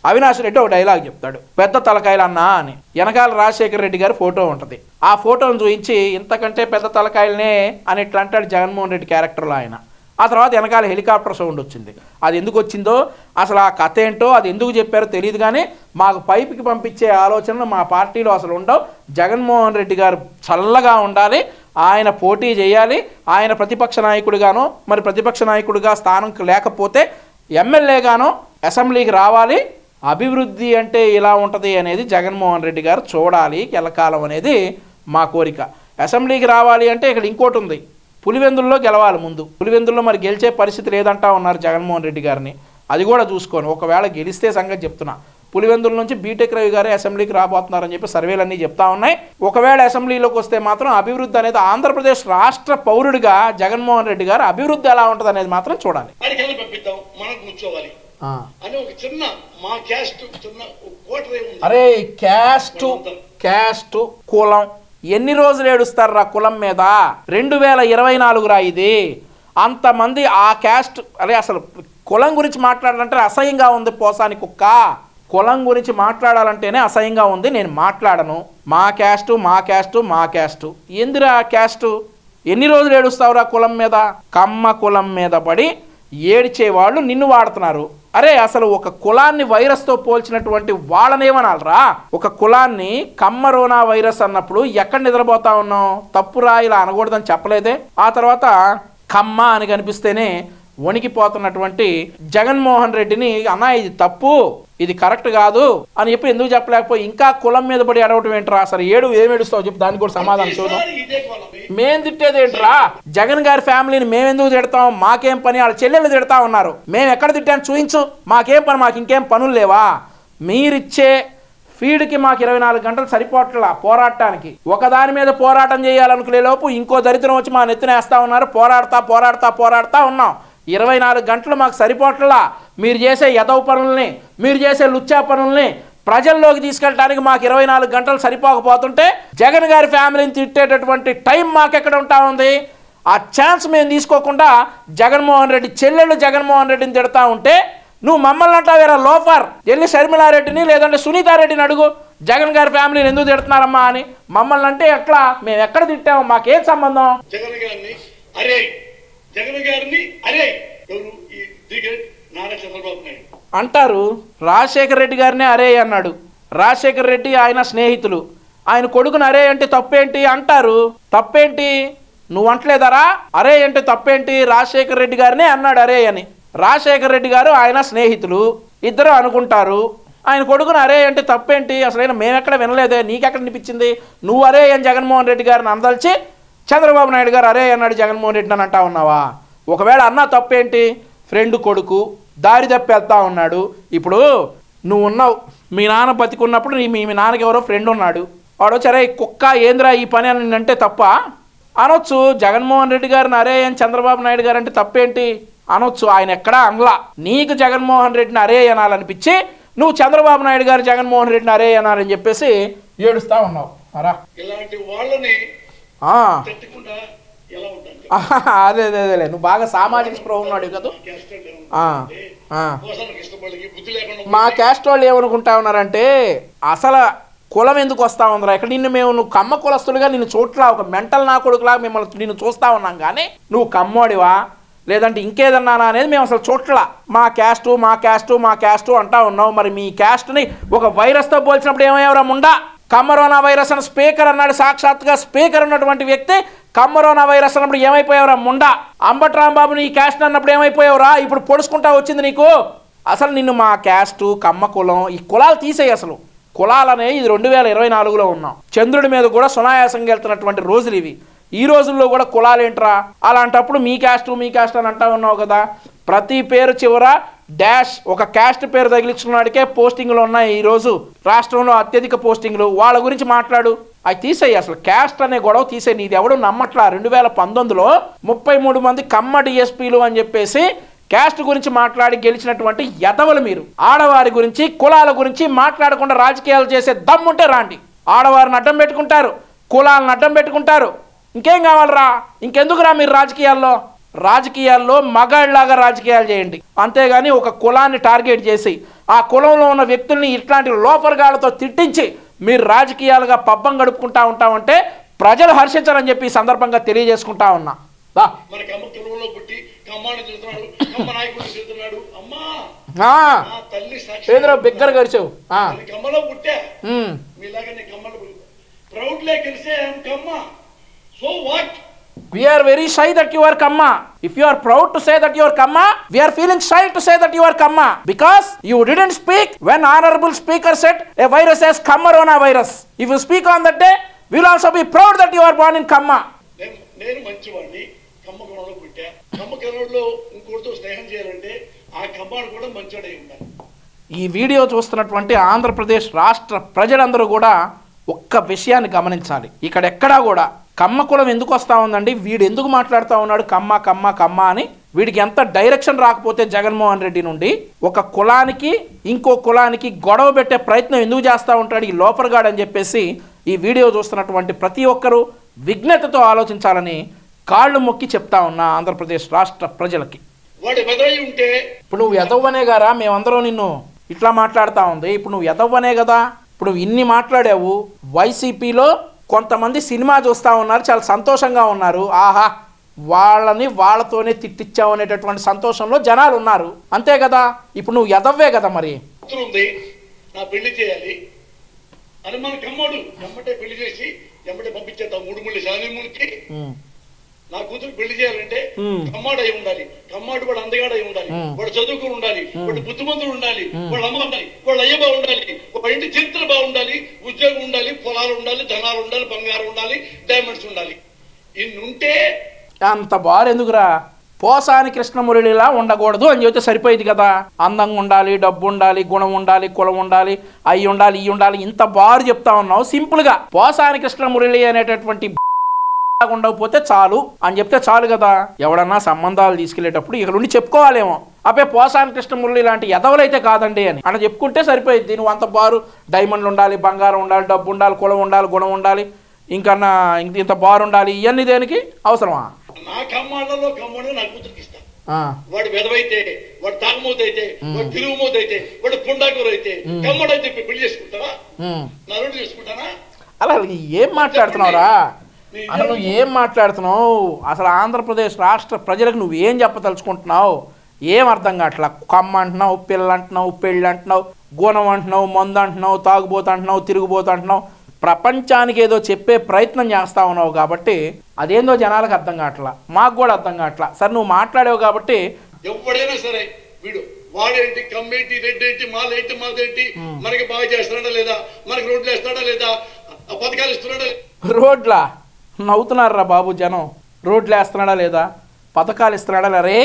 అవినాష్ రెడ్డి ఒక డైలాగ్ చెప్తాడు, పెద్ద తలకాయలు అన్నా అని. వెనకాల రాజశేఖర రెడ్డి గారి ఫోటో ఉంటుంది. ఆ ఫోటోను చూపించి ఇంతకంటే పెద్ద తలకాయలనే అని ఇట్లా అంటాడు జగన్మోహన్ రెడ్డి క్యారెక్టర్లో ఆయన. ఆ తర్వాత వెనకాల హెలికాప్టర్ సౌండ్ వచ్చింది. అది ఎందుకు వచ్చిందో అసలు ఆ కథ ఏంటో అది ఎందుకు చెప్పారో తెలియదు, కానీ మాకు పైకి పంపించే ఆలోచనలు మా పార్టీలో అసలు ఉండవు. జగన్మోహన్ రెడ్డి గారు చల్లగా ఉండాలి, ఆయన పోటీ చేయాలి, ఆయన ప్రతిపక్ష నాయకుడిగానో మరి ప్రతిపక్ష నాయకుడిగా స్థానం లేకపోతే ఎమ్మెల్యేగానో అసెంబ్లీకి రావాలి, అభివృద్ధి అంటే ఇలా ఉంటుంది అనేది జగన్మోహన్ రెడ్డి గారు చూడాలి ఎల్లకాలం అనేది మా కోరిక. అసెంబ్లీకి రావాలి అంటే ఇక్కడ ఇంకోటి ఉంది, పులివెందుల్లో గెలవాలి ముందు. పులివెందుల్లో మరి గెలిచే పరిస్థితి లేదంటా ఉన్నారు జగన్మోహన్ రెడ్డి గారిని, అది కూడా చూసుకోను. ఒకవేళ గెలిస్తే సంగతి చెప్తున్నా, పులివెందుల నుంచి బీటెక్ రవి గారే అసెంబ్లీకి రాబోతున్నారని చెప్పి సర్వేలన్నీ చెప్తా ఉన్నాయి. ఒకవేళ అసెంబ్లీలోకి వస్తే మాత్రం అభివృద్ధి అనేది ఆంధ్రప్రదేశ్ రాష్ట్ర పౌరుడిగా జగన్మోహన్ రెడ్డి గారు అభివృద్ధి ఎలా ఉంటుంది అనేది మాత్రం చూడాలి. అరే క్యాస్ట్ కులం ఎన్ని రోజులు ఏడుస్తారా కులం మీద? 2024 రా ఇది. అంతమంది ఆ క్యాస్ట్, అరే అసలు కులం గురించి మాట్లాడాలంటే అసహ్యంగా ఉంది పోసాని కుక్క. కులం గురించి మాట్లాడాలంటేనే అసహ్యంగా ఉంది, నేను మాట్లాడను. మా క్యాస్టు ఎందురా క్యాస్టు? ఎన్ని రోజులు ఏడుస్తావురా కులం మీద? కమ్మ కులం మీద పడి ఏడ్చేవాళ్ళు నిన్ను వాడుతున్నారు. అరే అసలు ఒక కులాన్ని వైరస్తో పోల్చినటువంటి వాళ్ళనేమనాలరా? ఒక కులాన్ని కమ్మరోనా వైరస్ అన్నప్పుడు ఎక్కడ నిద్రపోతా ఉన్నాం? తప్పురా ఇలా అనకూడదని చెప్పలేదే. ఆ తర్వాత కమ్మ అని కనిపిస్తేనే వణికిపోతున్నటువంటి జగన్మోహన్ రెడ్డిని అన్నా ఇది తప్పు, ఇది కరెక్ట్ కాదు అని చెప్పి ఎందుకు చెప్పలేకపోయి ఇంకా కులం మీద పడి అడవటం ఏంట్రా? అసలు ఏం ఏడుస్తావు చెప్పి దానికి కూడా సమాధానం చూద్దాం. మేం తిట్టేది ఏంట్రా? జగన్ గారి ఫ్యామిలీని మేమెందుకు తిడతాం? మాకేం పని? వాళ్ళ చెల్లెళ్ళు తిడతా ఉన్నారు, మేము ఎక్కడ తిట్టాను చూయించు. మాకేం పని? మాకు ఇంకేం పనులు లేవా? మీరిచ్చే ఫీడ్కి మాకు 24 గంటలు సరిపోట్లా పోరాటానికి. ఒకదాని మీద పోరాటం చేయాలనుకునే లోపు ఇంకో దరిద్రం వచ్చి మా నెత్తినేస్తా ఉన్నారు. పోరాడుతా ఉన్నాం. 24 గంటలు మాకు సరిపోట్లా. మీరు చేసే యదవ పనుల్ని, మీరు చేసే లుచ్చా పనుల్ని ప్రజల్లోకి తీసుకెళ్ళడానికి మాకు 24 గంటలు సరిపోకపోతుంటే జగన్ గారి ఫ్యామిలీని తిట్టేటటువంటి టైం మాకెక్కడ ఉంటా ఉంది? ఆ ఛాన్స్ మేము తీసుకోకుండా జగన్మోహన్ రెడ్డి చెల్లెళ్ళు జగన్మోహన్ రెడ్డిని తిడతా ఉంటే నువ్వు మమ్మల్ని అంటావు వేరే లోఫర్. వెళ్ళి షర్మిలారెడ్డిని లేదంటే సునీతారెడ్డిని అడుగు, జగన్ గారి ఫ్యామిలీని ఎందుకు తిడుతున్నారమ్మా అని. మమ్మల్ని అంటే ఎట్లా? మేము ఎక్కడ తిట్టాము? మాకేం సంబంధం? అంటారు. రాజశేఖర రెడ్డి గారినే అరే అన్నాడు. రాజశేఖర రెడ్డి ఆయన స్నేహితులు, ఆయన కొడుకుని అరే అంటే తప్పేంటి అంటారు. తప్పేంటి? నువ్వు అంటలేదరా అరే అంటే తప్పేంటి? రాజశేఖర రెడ్డి గారినే అన్నాడు అరే అని. రాజశేఖర రెడ్డి గారు ఆయన స్నేహితులు, ఇద్దరు అనుకుంటారు ఆయన కొడుకును అరే అంటే తప్పేంటి? అసలైనా మేమెక్కడ వినలేదే, నీకెక్కడ అనిపించింది? నువ్వు అరే అని జగన్మోహన్ రెడ్డి గారిని అందల్చి చంద్రబాబు నాయుడు గారు అరే అన్నాడు జగన్మోహన్ రెడ్డి అని అంటా ఉన్నావా? ఒకవేళ అన్నా తప్పేంటి? ఫ్రెండ్ కొడుకు దారి తప్పి వెళ్తా ఉన్నాడు. ఇప్పుడు నువ్వు ఉన్నావు, మీ నాన్న బతికున్నప్పుడు మీ నాన్నకి ఎవరో ఫ్రెండ్ ఉన్నాడు, వాడు సరే కుక్క ఏంద్రా ఈ పని అని అంటే తప్ప అనొచ్చు. జగన్మోహన్ రెడ్డి గారిని అరే అని చంద్రబాబు నాయుడు గారు అంటే తప్పేంటి అనొచ్చు. ఆయన ఎక్కడా అనలా. నీకు జగన్మోహన్ రెడ్డిని అరే అనాలనిపించి నువ్వు చంద్రబాబు నాయుడు గారు జగన్మోహన్ రెడ్డిని అరే అనాలని చెప్పేసి ఏడుస్తా ఉన్నావు. ఇలాంటి వాళ్ళని అదే అదేలే, నువ్వు బాగా సామాజిక స్పృహ ఉన్నాడు కదా. మా క్యాస్ట్ వాళ్ళు ఏమనుకుంటా ఉన్నారంటే అసలు కులం ఎందుకు వస్తా ఉందిరా ఇక్కడ, నువ్వు కమ్మ కులస్తులుగా నిన్ను చోట్ల ఒక మెంటల్ నా కొడుకులాగా మిమ్మల్ని నిన్ను చూస్తా ఉన్నాం, కానీ నువ్వు కమ్మోడివా లేదంటే ఇంకేదన్నా అనేది మేము అసలు చోట్ల మా క్యాస్టు మా క్యాస్టు మా క్యాస్టు అంటా ఉన్నావు. మరి మీ క్యాస్ట్ని ఒక వైరస్తో పోల్చినప్పుడు ఏమయ్యావురా ముండా? కరోనా వైరస్ అని స్పీకర్ అన్నాడు, సాక్షాత్గా స్పీకర్ ఉన్నటువంటి వ్యక్తి కరోనా వైరస్ అన్నప్పుడు ఏమైపోయావురా ముండా? అంబటి రాంబాబు నీ క్యాస్ట్ అన్నప్పుడు ఏమైపోయావురా? ఇప్పుడు పొడుచుకుంటా వచ్చింది నీకు. అసలు నిన్ను మా క్యాస్టు కమ్మ కులం ఈ కులాలు తీసేయి. అసలు కులాలనే ఇది 2024లో ఉన్నాం. చంద్రుడి మీద కూడా సునాయాసంగా వెళ్తున్నటువంటి రోజులు ఇవి. ఈ రోజుల్లో కూడా కులాలు ఏంట్రా? అలాంటప్పుడు మీ క్యాస్ట్ అని అంటా ఉన్నావు కదా. ప్రతి పేరు చివర డాష్ ఒక క్యాస్ట్ పేరు తగిలించుకున్నాడికే పోస్టింగ్లు ఉన్నాయి ఈరోజు రాష్ట్రంలో, అత్యధిక పోస్టింగ్లు. వాళ్ళ గురించి మాట్లాడు, అవి తీసేయి. అసలు క్యాస్ట్ అనే గొడవ తీసేయి. నీది ఎవడు నమ్మట్లా. 2019లో 33 మంది కమ్మ డిఎస్పీలు అని చెప్పేసి క్యాస్ట్ గురించి మాట్లాడి గెలిచినటువంటి యదవలు మీరు. ఆడవారి గురించి కులాల గురించి మాట్లాడకుండా రాజకీయాలు చేసే దమ్ముంటే రాండి. ఆడవారిని అడ్డం పెట్టుకుంటారు, కులాలను అడ్డం పెట్టుకుంటారు. ఇంకేం కావాలరా? ఇంకెందుకురా మీరు రాజకీయాల్లో మగాళ్ళలాగా రాజకీయాలు చేయండి, అంతేగాని ఒక కులాన్ని టార్గెట్ చేసి ఆ కులంలో ఉన్న వ్యక్తుల్ని ఇట్లాంటి లోపరగాళ్ళతో తిట్టించి మీరు రాజకీయాలుగా పబ్బం గడుపుకుంటా ఉంటామంటే ప్రజలు హర్షించారని చెప్పి ఈ సందర్భంగా తెలియజేసుకుంటా ఉన్నా. బిగ్గర గడిచావు. We are very shy that you are Kamma. If you are proud to say that you are Kamma, we are feeling shy to say that you are Kamma because you didn't speak when honorable speaker said a virus as Kammarona virus. If you speak on that day, we will also be proud that you are born in Kamma. నేను మంచివాడిని, కమ్మగూడలో పుట్టా. కమ్మగూడలో ఇంకోటితో స్నేహం చేయాలంటే ఆ కమ్మాడు కూడా మంచివాడే ఉండాలి. ఈ video చూస్తున్నటువంటి ఆంధ్రప్రదేశ్ రాష్ట్ర ప్రజలందరూ కూడా ఒక్క విషయాన్ని గమనించాలి. ఇక్కడ ఎక్కడా కూడా కమ్మ కులం ఎందుకు వస్తూ ఉందండి, వీడు ఎందుకు మాట్లాడుతూ ఉన్నాడు కమ్మ కమ్మ కమ్మ అని, వీడికి ఎంత డైరెక్షన్ రాకపోతే జగన్మోహన్ రెడ్డి నుండి ఒక కులానికి ఇంకో కులానికి గొడవ పెట్టే ప్రయత్నం ఎందుకు చేస్తూ ఉంటాడు ఈ లోపరగాడు అని చెప్పేసి ఈ వీడియో చూస్తున్నటువంటి ప్రతి ఒక్కరూ విజ్ఞతతో ఆలోచించాలని కాళ్ళు మొక్కి చెప్తా ఉన్నా ఆంధ్రప్రదేశ్ రాష్ట్ర ప్రజలకి. ఇప్పుడు నువ్వు ఎదవ్వనే గారా మేమందరం నిన్ను ఇట్లా మాట్లాడుతూ ఉంది. ఇప్పుడు నువ్వు ఎదవ్వనే కదా. ఇప్పుడు ఇన్ని మాట్లాడావు. వైసీపీలో కొంతమంది సినిమా చూస్తూ ఉన్నారు, చాలా సంతోషంగా ఉన్నారు. ఆహా వాళ్ళని వాళ్ళతోనే తిట్టించావు అనేటటువంటి సంతోషంలో జనాలు ఉన్నారు, అంతే కదా. ఇప్పుడు నువ్వు ఎదవ్వే కదా. మరి నా పెళ్లి చేయాలి అని మన కమ్మడు ఎమ్మటే పెళ్లి చేసి ఎమ్మటే పంపించేద్దాం 3 ముళ్ళు శాలిమునికి. నా కూతురు పెళ్లి చేయాలంటే కమ్మాడు అయి ఉండాలి, కమ్మాడు వాడు అందగాడు అయి ఉండాలి, వాడు చదువుకుని ఉండాలి, వాడు బుద్ధిమంతుడు ఉండాలి, వాళ్ళ అమ్మ ఉండాలి, వాళ్ళ అయ్య బాగుండాలి, ఒక ఇంటి చరిత్ర బాగుండాలి, ఉద్యోగం ఉండాలి, పొలాలు ఉండాలి, ధనాలు ఉండాలి, బంగారం ఉండాలి, డైమండ్స్ ఉండాలి. ఇన్ని ఉంటే అంత బారు ఎందుకురా? పోసాని కృష్ణమురళిలా ఉండకూడదు అని చెప్తే సరిపోయేది కదా. అందంగా ఉండాలి, డబ్బు ఉండాలి, గుణం ఉండాలి, కులం ఉండాలి, అయ్యి ఉండాలి, ఇవి ఉండాలి, ఇంత బారు చెప్తా ఉన్నావు. సింపుల్గా పోసాని కృష్ణమురళి అనేటటువంటి ఉండకపోతే చాలు అని చెప్తే చాలు కదా. ఎవడన్నా సంబంధాలు తీసుకెళ్లేటప్పుడు ఇక్కడ నుండి చెప్పుకోవాలేమో, అబ్బే పోసాని కృష్ణమురళి లాంటి ఎదవలైతే కాదండి అని అలా చెప్పుకుంటే సరిపోయింది. నువ్వు అంత బారు డైమండ్లు ఉండాలి, బంగారం ఉండాలి, డబ్బు ఉండాలి, కులం ఉండాలి, గుణం ఉండాలి, ఇంకన్నా ఇంత బారు ఉండాలి, ఇవన్నీ దేనికి అవసరమా? నా కమ్మాళ్ళలో కమ్మడు నా కూతురికి ఇస్తా. వాడు వెదవైతే, వాడు తాగుమోతైతే, వాడు తిరుగుమోతైతే, వాడు పుండాకూరు అయితే కమ్మడైతే పెళ్లి చేసుకుంటావా? నా రోడ్డు చేసుకుంటానా? అలా ఏం మాట్లాడుతున్నావురా? అసలు నువ్వు ఏం మాట్లాడుతున్నావు? అసలు ఆంధ్రప్రదేశ్ రాష్ట్ర ప్రజలకు నువ్వు ఏం చెప్పదలుచుకుంటున్నావు? ఏం అర్థం కావట్లా. కమ్మ అంటున్నావు, పిల్ల అంటున్నావు, పెళ్ళి అంటున్నావు, గుణం అంటున్నావు, మందు అంటున్నావు, తాగుబోతు అంటున్నావు, తిరుగుబోతు అంటున్నావు. ప్రపంచానికి ఏదో చెప్పే ప్రయత్నం చేస్తా ఉన్నావు కాబట్టి అదేందో జనాలకు అర్థం కావట్లా, మాకు కూడా అర్థం కావట్లా. సరే నువ్వు మాట్లాడావు కాబట్టి ఎవడైనా సరే వీడు వాడేంటి, కమ్మేంటి, రెడ్డేంటి, మాలేంటి, మాదేంటి, మనకి బాగా చేస్తున్నాడా లేదా, మనకి రోడ్లు వేస్తున్నాడా లేదా, పథకాలు ఇస్తున్నాడా? రోడ్లా నవ్వుతున్నారా బాబు జనం? రోడ్లు వేస్తున్నాడా లేదా, పథకాలు ఇస్తున్నాడా? రే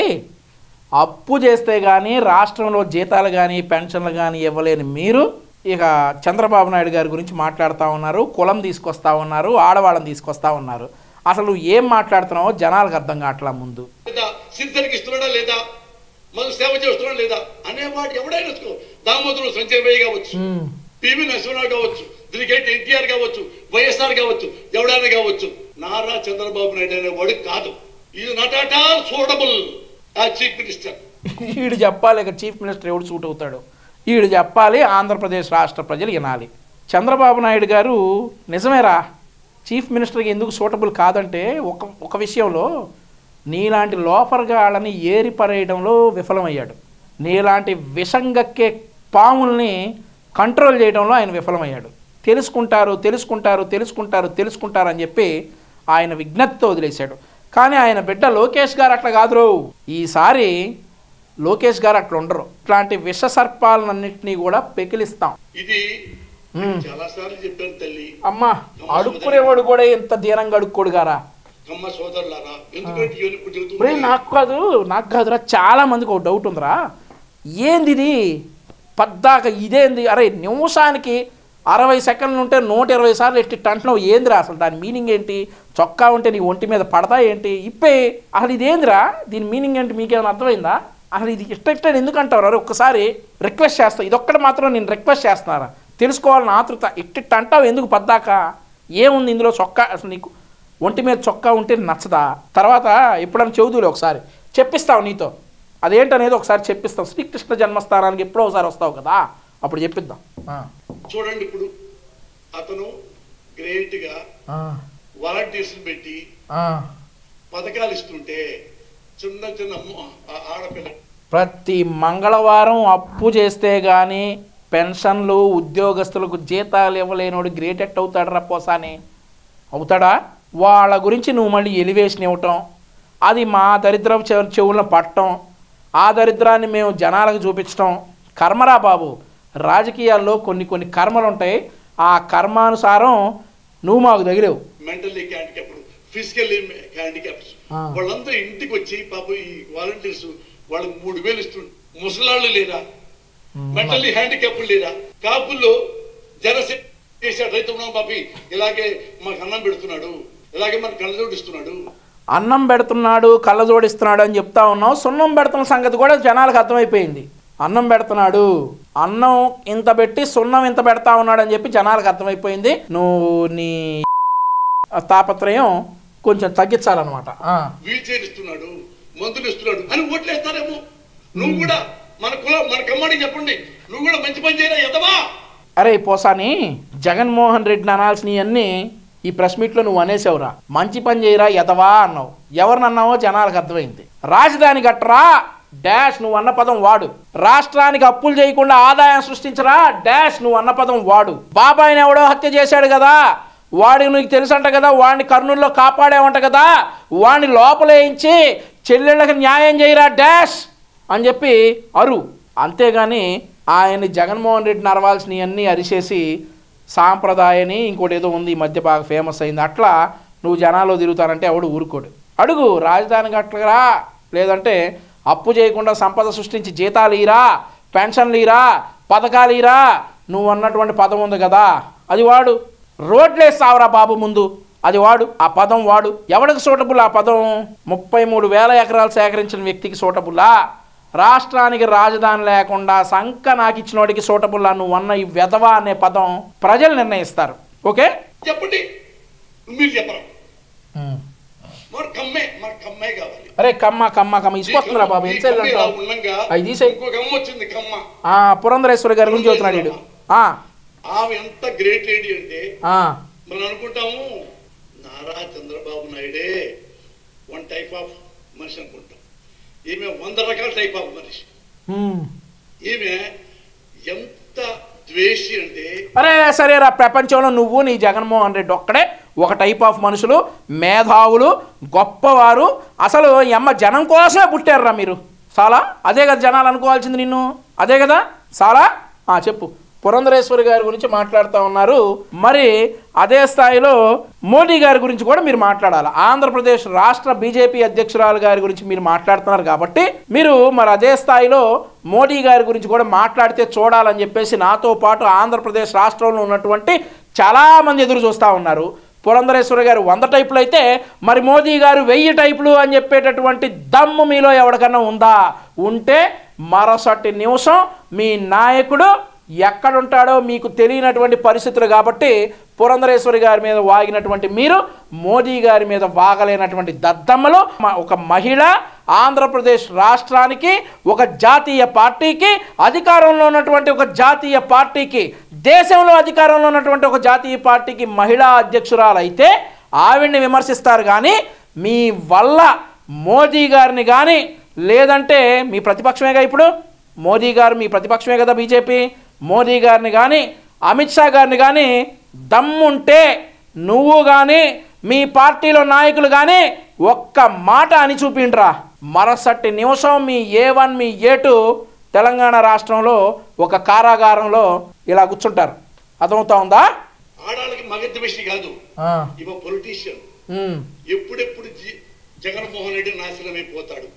అప్పు చేస్తే కానీ రాష్ట్రంలో జీతాలు కానీ పెన్షన్లు కానీ ఇవ్వలేని మీరు ఇక చంద్రబాబు నాయుడు గారి గురించి మాట్లాడుతూ ఉన్నారు, కులం తీసుకొస్తా ఉన్నారు, ఆడవాళ్ళని తీసుకొస్తా ఉన్నారు. అసలు నువ్వు ఏం మాట్లాడుతున్నావో జనాలకు అర్థం కావట్లా. ముందు సిద్ధరికి ఇస్తున్నాడా లేదా, మనం సేవ చేస్తున్నాడా లేదా అనేవాడు ఎవడైనా దామోదరం సంజయ్ కావచ్చు, పివి నరసింహరావు కావచ్చు, దీనికి ఎన్టీఆర్ కావచ్చు, వైఎస్ఆర్ కావచ్చు, ఎవడైనా కావచ్చు, నారా చంద్రబాబు నాయుడు అనేవాడు కాదు. ఇది not at all suitable as chief minister. వీడు చెప్పాలి ఇక చీఫ్ మినిస్టర్ ఎవడు సూట్ అవుతాడు, వీడు చెప్పాలి, ఆంధ్రప్రదేశ్ రాష్ట్ర ప్రజలు వినాలి. చంద్రబాబు నాయుడు గారు నిజమేరా చీఫ్ మినిస్టర్కి ఎందుకు సూటబుల్ కాదంటే ఒక విషయంలో నీలాంటి లోఫర్గాళ్ళని ఏరి పరేయడంలో విఫలమయ్యాడు. నీలాంటి విషంగక్కే పాముల్ని కంట్రోల్ చేయడంలో ఆయన విఫలమయ్యాడు. తెలుసుకుంటారు అని చెప్పి ఆయన విజ్ఞప్తితో వదిలేశాడు. కానీ ఆయన బిడ్డ లోకేష్ గారు అట్లా కాదురో, ఈసారి లోకేష్ గారు అట్లా ఉండరు. ఇట్లాంటి విష సర్పాలన్నింటినీ కూడా పెకిలిస్తాం. ఇది చాలా సార్లు చెప్పాను తల్లి. అమ్మా అడుక్కునేవాడు కూడా ఎంత దీనంగా అడుక్కోడు గారా. నాకు కాదురా, చాలా మందికి ఒక డౌట్ ఉందిరా, ఏంది ఇది పద్దాక ఇదేంది? అరే నిమిషానికి 60 సెకండ్లు ఉంటే 120 సార్లు ఎట్టి అంటున్నావు, ఏందిరా అసలు దాని మీనింగ్ ఏంటి? చొక్కా ఉంటే నీ ఒంటి మీద పడతా ఏంటి? ఇప్పే అసలు ఇదేందిరా, దీని మీనింగ్ ఏంటి? మీకేమైనా అర్థమైందా? అసలు ఇది ఇష్టం ఎందుకు అంటారు? అరే ఒక్కసారి రిక్వెస్ట్ చేస్తా, ఇదొక్కటి మాత్రం నేను రిక్వెస్ట్ చేస్తున్నారా, తెలుసుకోవాలని ఆతృత. ఇట్టిట్ట అంటావు ఎందుకు పద్దాక? ఏముంది ఇందులో? చొక్కా అసలు నీకు ఒంటి మీద చొక్కా ఉంటే నచ్చదా? తర్వాత ఎప్పుడైనా చెబుతులే, ఒకసారి చెప్పిస్తావు నీతో, అదేంటనేది ఒకసారి చెప్పిస్తావు. శ్రీకృష్ణ జన్మస్థానానికి ఎప్పుడో ఒకసారి వస్తావు కదా, అప్పుడు చెప్పిద్దాం. చూడండి, ఇప్పుడు అతను గ్రేట్ గా వాలంటీర్స్ పెట్టి పథకాలు ఇస్తుంటే చిన్న చిన్న ఆడపిల్ల ప్రతి మంగళవారం అప్పు చేస్తే గానీ పెన్షన్లు ఉద్యోగస్తులకు జీతాలు ఇవ్వలేనోడు గ్రేట్ ఎట్ అవుతాడు రా పోసాని, అవుతాడా? వాళ్ళ గురించి నువ్వు మళ్ళీ ఎలివేషన్ ఇవ్వటం, అది మా దరిద్రపు చెవులను పట్టడం, ఆ దరిద్రాన్ని మేము జనాలకు చూపించడం కర్మరా బాబు. రాజకీయాల్లో కొన్ని కర్మలు ఉంటాయి, ఆ కర్మానుసారం నువ్వు మాకు తగిలేవు. మెంటల్లీ హ్యాండిక్యాప్డ్, ఫిజికల్లీ హ్యాండిక్యాప్డ్ వాళ్ళందరూ ఇంటికి వచ్చి పాప ఈ వాలంటీర్స్ వాళ్ళకి 3000 ఇస్తుండ్రు. ముసలాళ్ళు లేదా, మెంటల్లీ హ్యాండిక్యాప్డ్ లేదా, కాపుల్లో జనసేన చేశాడు, రైతు బాబీ ఇలాగే మాకు అన్నం పెడుతున్నాడు, ఇలాగే మనకు కళ్ళజోడిస్తున్నాడు, అన్నం పెడుతున్నాడు కళ్ళజోడిస్తున్నాడు అని చెప్తా ఉన్నావు. సున్నం పెడుతున్న సంగతి కూడా జనాలకు అర్థమైపోయింది. అన్నం పెడుతున్నాడు, అన్నం ఇంత పెట్టి సున్నం ఇంత పెడతా ఉన్నాడు అని చెప్పి జనాలకు అర్థమైపోయింది. నువ్వు నీ తాపత్రయం కొంచెం తగ్గించాలన్నమాట. వీల్ చైర్ ఇస్తున్నాడు, మందులు ఇస్తున్నాడు అని ఓట్లేస్తారేమో. నువ్వు కూడా మన కులం మన కమ్మాడికి చెప్పండి, నువ్వు కూడా మంచి పని చేయరా ఎదవా. అరే పోసాని, జగన్మోహన్ రెడ్డిని అనాల్సినవన్నీ ఈ ప్రెస్ మీట్లో నువ్వు అనేసావురా. మంచి పని చేయరా ఎదవా అన్నావు. ఎవరిని అన్నావో జనాలకు అర్థమైంది. రాజధాని కట్టరా డాష్ నువ్వు అన్న పదం వాడు. రాష్ట్రానికి అప్పులు చేయకుండా ఆదాయం సృష్టించరా డాష్ నువ్వు అన్న పదం వాడు. బాబాయిని ఎవడో హత్య చేశాడు కదా, వాడికి నీకు తెలుసంట కదా, వాడిని కర్నూలులో కాపాడేవంట కదా, వాడిని లోపలేయించి చెల్లెళ్ళకి న్యాయం చేయరా డాష్ అని చెప్పి అరు. అంతేగాని ఆయన్ని జగన్మోహన్ రెడ్డిని అరవాల్సినవన్నీ అరిచేసి సాంప్రదాయని ఇంకోటి ఏదో ఉంది ఈ మధ్య బాగా ఫేమస్ అయింది, అట్లా నువ్వు జనాల్లో తిరుగుతానంటే ఎవడు ఊరుకోడు. అడుగు రాజధాని కట్టరా, లేదంటే అప్పు చేయకుండా సంపద సృష్టించి జీతాలు ఇరా, పెన్షన్లు ఇరా, పథకాలు ఇరా, నువ్వు అన్నటువంటి పదం ఉంది కదా అది వాడు. రోడ్లేస్తావురా బాబు ముందు, అది వాడు, ఆ పదం వాడు. ఎవడికి సూటబుల్ ఆ పదం? 33,000 ఎకరాలు సేకరించిన వ్యక్తికి సూటబుల్లా? రాష్ట్రానికి రాజధాని లేకుండా సంక నాకు ఇచ్చినోడికి సూటబుల్లా నువ్వు అన్న ఈ వెధవా అనే పదం? ప్రజలు నిర్ణయిస్తారు. ఓకే చెప్పండి, మీరు చెప్పరా? అరే కమ్మ కమ్మ కమ్మ ఇసుకొస్తుందిరా బాబు. పురంధరేశ్వరి గారి గురించి చెబుతున్నాడు వీడు. ఎంత గ్రేట్ లేడీ అంటే మనం అనుకుంటాము నారా చంద్రబాబు నాయుడే వన్ టైప్ ఆఫ్ మనిషి అనుకుంటాం. ఈమె 100 రకాల టైప్ ఆఫ్ మనిషి. ఈమె ఎంత ద్వేషి అంటే, అరే సరేరా, ప్రపంచంలో నువ్వు నీ జగన్మోహన్ రెడ్డి ఒక్కడే ఒక టైప్ ఆఫ్ మనుషులు, మేధావులు, గొప్పవారు. అసలు ఎమ్మ జనం కోసమే పుట్టారురా మీరు. చాలా అదే కదా జనాలు అనుకోవాల్సింది నిన్ను, అదే కదా చాలా. చెప్పు. పురంధరేశ్వరి గారి గురించి మాట్లాడుతూ ఉన్నారు, మరి అదే స్థాయిలో మోడీ గారి గురించి కూడా మీరు మాట్లాడాలి. ఆంధ్రప్రదేశ్ రాష్ట్ర బీజేపీ అధ్యక్షురాలు గారి గురించి మీరు మాట్లాడుతున్నారు కాబట్టి మీరు మరి అదే స్థాయిలో మోడీ గారి గురించి కూడా మాట్లాడితే చూడాలని చెప్పేసి నాతో పాటు ఆంధ్రప్రదేశ్ రాష్ట్రంలో ఉన్నటువంటి చాలామంది ఎదురు చూస్తూ ఉన్నారు. పురంధరేశ్వరి గారు 100 టైపులు అయితే మరి మోదీ గారు 1000 టైపులు అని చెప్పేటటువంటి దమ్ము మీలో ఎవరికన్నా ఉందా? ఉంటే మరోసటి నిమిషం మీ నాయకుడు ఎక్కడుంటాడో మీకు తెలియనటువంటి పరిస్థితులు కాబట్టి పురంధరేశ్వరి గారి మీద వాగినటువంటి మీరు మోదీ గారి మీద వాగలేనటువంటి దద్దమ్మలు. ఒక మహిళ ఆంధ్రప్రదేశ్ రాష్ట్రానికి, ఒక జాతీయ పార్టీకి, అధికారంలో ఉన్నటువంటి ఒక జాతీయ పార్టీకి, దేశంలో అధికారంలో ఉన్నటువంటి ఒక జాతీయ పార్టీకి మహిళా అధ్యక్షురాలు అయితే ఆవిడ్ని విమర్శిస్తారు. కానీ మీ వల్ల మోదీ గారిని కానీ, లేదంటే మీ ప్రతిపక్షమేగా ఇప్పుడు మోదీ గారు, మీ ప్రతిపక్షమే కదా బీజేపీ, మోదీ గారిని కానీ అమిత్ షా గారిని కానీ దమ్ముంటే నువ్వు కానీ మీ పార్టీలో నాయకులు కానీ ఒక్క మాట అని చూపిండ్రా. మరుసటి నిమిషం మీ A1 మీ A2 తెలంగాణ రాష్ట్రంలో ఒక కారాగారంలో ఇలా కూర్చుంటారు. అర్థమవుతా ఉందా? ఆడాలకి మగద్వేషి కాదు, ఇవ పొలిటీషియన్. ఎప్పుడెప్పుడు జగన్మోహన్ రెడ్డి నాశనం అయిపోతాడు.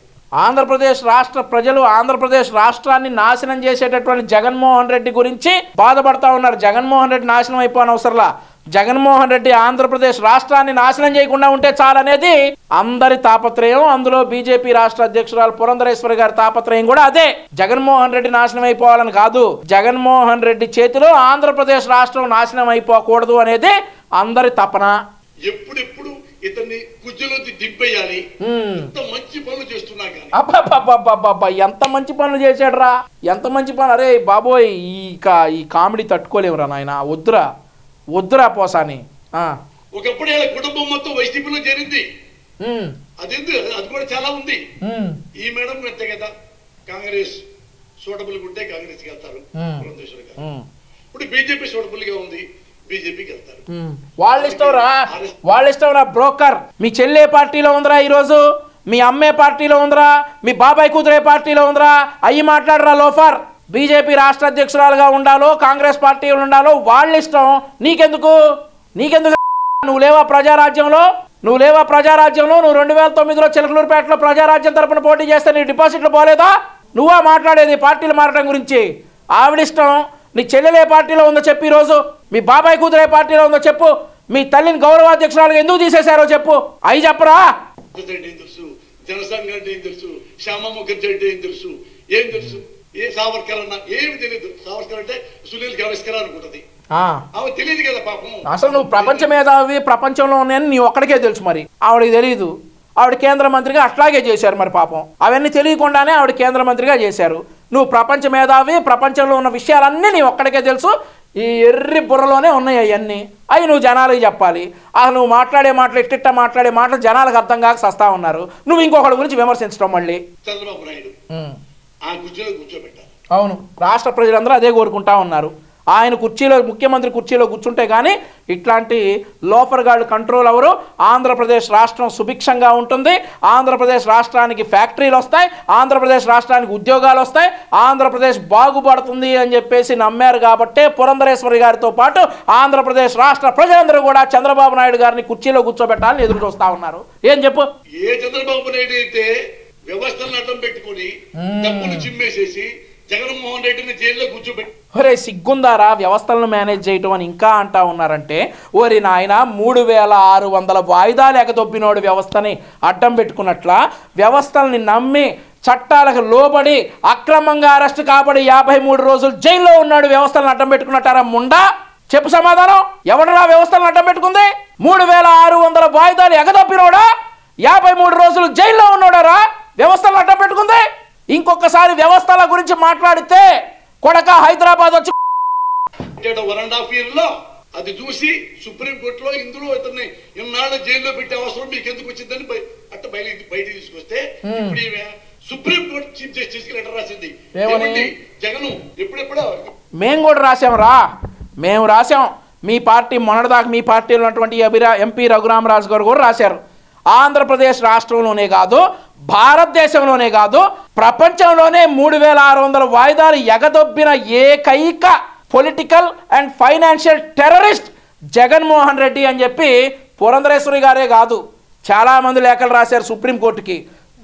ఆంధ్రప్రదేశ్ రాష్ట్ర ప్రజలు ఆంధ్రప్రదేశ్ రాష్ట్రాన్ని నాశనం చేసేటటువంటి జగన్మోహన్ రెడ్డి గురించి బాధపడతా ఉన్నారు. జగన్మోహన్ రెడ్డి నాశనం అయిపోయిన అవసరంలా, జగన్మోహన్ రెడ్డి ఆంధ్రప్రదేశ్ రాష్ట్రాన్ని నాశనం చేయకుండా ఉంటే చాలనేది అందరి తాపత్రయం. అందులో బీజేపీ రాష్ట్ర అధ్యక్షురాలు పురంధరేశ్వరి గారి తాపత్రయం కూడా అదే. జగన్మోహన్ రెడ్డి నాశనం అయిపోవాలని కాదు, జగన్మోహన్ రెడ్డి చేతిలో ఆంధ్రప్రదేశ్ రాష్ట్రం నాశనం అయిపోకూడదు అనేది అందరి తపన. ఎప్పుడెప్పుడు ఇతన్ని కుజ్జలోంచి దింపేయాలి. ఎంత మంచి పనులు చేస్తున్నా కానీ అబ్బా ఎంత మంచి పనులు చేశాడు రా, ఎంత మంచి పనులు. అరే బాబోయ్, ఈ కామెడీ తట్టుకోలేమురా నాయన, వద్దురా పోసాని. ఒకప్పుడు కుటుంబం మొత్తం వైసీపీలో చేరింది, అది కూడా చాలా ఉంది. ఈ మేడం అంతే కదా, కాంగ్రెస్ సూటబుల్ ఉంటే కాంగ్రెస్ కి వెళ్తారు పురంధరేశ్వరి గారు. ఇప్పుడు బీజేపీ సూటబుల్ గా ఉంది, బీజేపీకి వెళ్తారు. వాళ్ళ ఇష్టం రా బ్రోకర్. మీ చెల్లె పార్టీలో ఉందిరా ఈరోజు, మీ అమ్మే పార్టీలో ఉందిరా, మీ బాబాయ్ కూతురే పార్టీలో ఉందిరా, అయ్యి మాట్లాడరా లోఫర్. బీజేపీ రాష్ట్ర అధ్యక్షురాలుగా ఉండాలో కాంగ్రెస్ పార్టీలో ఉండాలో వాళ్ళ ఇష్టం. నీకెందుకు? నువ్వు లేవా ప్రజారాజ్యంలో? నువ్వు 2009లో చిలకలూరుపేటలో ప్రజారాజ్యం తరపున పోటీ చేస్తే నీ డిపాజిట్లు పోలేదా? నువ్వా మాట్లాడేది పార్టీలు మారడం గురించి? ఆవిడిష్టం. నీ చెల్లెలే పార్టీలో ఉందో చెప్పు, ఈరోజు మీ బాబాయ్ కూతురే పార్టీలో ఉందో చెప్పు, మీ తల్లిని గౌరవాధ్యక్షురాలుగా ఎందుకు తీసేశారో చెప్పు, అవి చెప్పరా? తెలుసు, జనసంఘ అంటే ఏం తెలుసు, శ్యామ ముఖర్జీ అంటే ఏం తెలుసు, ఏ సావర్కర్ అన్నా ఏమి తెలియదు. సావర్కర్ అంటే సునీల్ గవాస్కర్ అనుకుంటది, ఆమె తెలియదు కదా పాపం. అసలు నువ్వు ప్రపంచ మేధావి ప్రపంచంలో ఉన్నాయని నీ ఒక్కడికే తెలుసు, మరి ఆవిడకి తెలియదు. ఆవిడ కేంద్ర మంత్రిగా అట్లాగే చేశారు మరి పాపం. అవన్నీ తెలియకుండానే ఆవిడ కేంద్ర మంత్రిగా చేశారు. నువ్వు ప్రపంచ మేధావి, ప్రపంచంలో ఉన్న విషయాలన్నీ నీ ఒక్కడికే తెలుసు. ఈ ఎర్రి బుర్రలోనే ఉన్నాయి అవన్నీ. అవి నువ్వు జనాలకి చెప్పాలి. అసలు నువ్వు మాట్లాడే మాటలు, ఇట్టిట్ట మాట్లాడే మాటలు జనాలకు అర్థం కాక సస్తా ఉన్నారు. నువ్వు ఇంకొకటి గురించి విమర్శించడం మళ్ళీ. చంద్రబాబు నాయుడు ఆ కుర్చీలో కూర్చోబెట్టారు. అవును, రాష్ట్ర ప్రజలందరూ అదే కోరుకుంటా ఉన్నారు. ఆయన కుర్చీలో, ముఖ్యమంత్రి కుర్చీలో కూర్చుంటే కానీ ఇట్లాంటి లోఫర్ గాళ్ళు కంట్రోల్ అవరు. ఆంధ్రప్రదేశ్ రాష్ట్రం సుభిక్షంగా ఉంటుంది. ఆంధ్రప్రదేశ్ రాష్ట్రానికి ఫ్యాక్టరీలు వస్తాయి, ఆంధ్రప్రదేశ్ రాష్ట్రానికి ఉద్యోగాలు వస్తాయి, ఆంధ్రప్రదేశ్ బాగుపడుతుంది అని చెప్పేసి నమ్మారు. కాబట్టే పురంధరేశ్వరి గారితో పాటు ఆంధ్రప్రదేశ్ రాష్ట్ర ప్రజలందరూ కూడా చంద్రబాబు నాయుడు గారిని కుర్చీలో కూర్చోబెట్టాలని ఎదురు చూస్తా ఉన్నారు. ఏం చెప్పు? ఏ చంద్రబాబు నాయుడు అయితే వ్యవస్థలను అడ్డం పెట్టుకుని డబ్బులు చిమ్మేసేసి జగన్మోహన్ రెడ్డిని జైల్లో కూర్చోబెట్టి, ఒరే సిగ్గుందారా వ్యవస్థలను మేనేజ్ చేయటం అని ఇంకా అంటా ఉన్నారంటే, ఓరి నాయన 3600 వాయిదాలు ఎగదొబ్బినోడు వ్యవస్థని అడ్డం పెట్టుకున్నట్లా వ్యవస్థల్ని నమ్మి చట్టాలకు లోబడి అక్రమంగా అరెస్ట్ కాబడి 53 రోజులు జైల్లో ఉన్నాడు. వ్యవస్థలను అడ్డం పెట్టుకున్నట్టారా ముండా? చెప్పు సమాధానం. ఎవడరా వ్యవస్థలను అడ్డం పెట్టుకుంది? 3600 వాయిదాలు ఎగదొబ్బినోడా 53 రోజులు జైల్లో ఉన్నాడారా వ్యవస్థలను అడ్డం పెట్టుకుంది? ఇంకొకసారి వ్యవస్థల గురించి మాట్లాడితే కొడక హైదరాబాద్ వచ్చి 1.5 years లో అది చూసి సుప్రీంకోర్టులో ఇందులో ఇతన్ని ఇన్నాళ్ళు జైల్లో పెట్టే అవసరం మీకు ఎందుకు వచ్చిందని బయట తీసుకొస్తే ఇప్పుడు సుప్రీంకోర్టు చీఫ్ జస్టిస్ కి లెటర్ రాసింది. జగన్ ఎప్పుడెప్పుడో మేము కూడా రాసాం. మీ పార్టీ మొన్నటిదాకా మీ పార్టీలో ఉన్నటువంటి ఎంపీ రఘురామరాజు గారు కూడా రాశారు. ఆంధ్రప్రదేశ్ రాష్ట్రంలోనే కాదు భారతదేశంలోనే కాదు ప్రపంచంలోనే 3600 వాయిదాలు ఎగదొబ్బిన ఏకైక political and financial terrorist Jaganmohan Reddy అని చెప్పి పురంధరేశ్వరి గారే కాదు చాలామంది లేఖలు రాశారు సుప్రీంకోర్టుకి.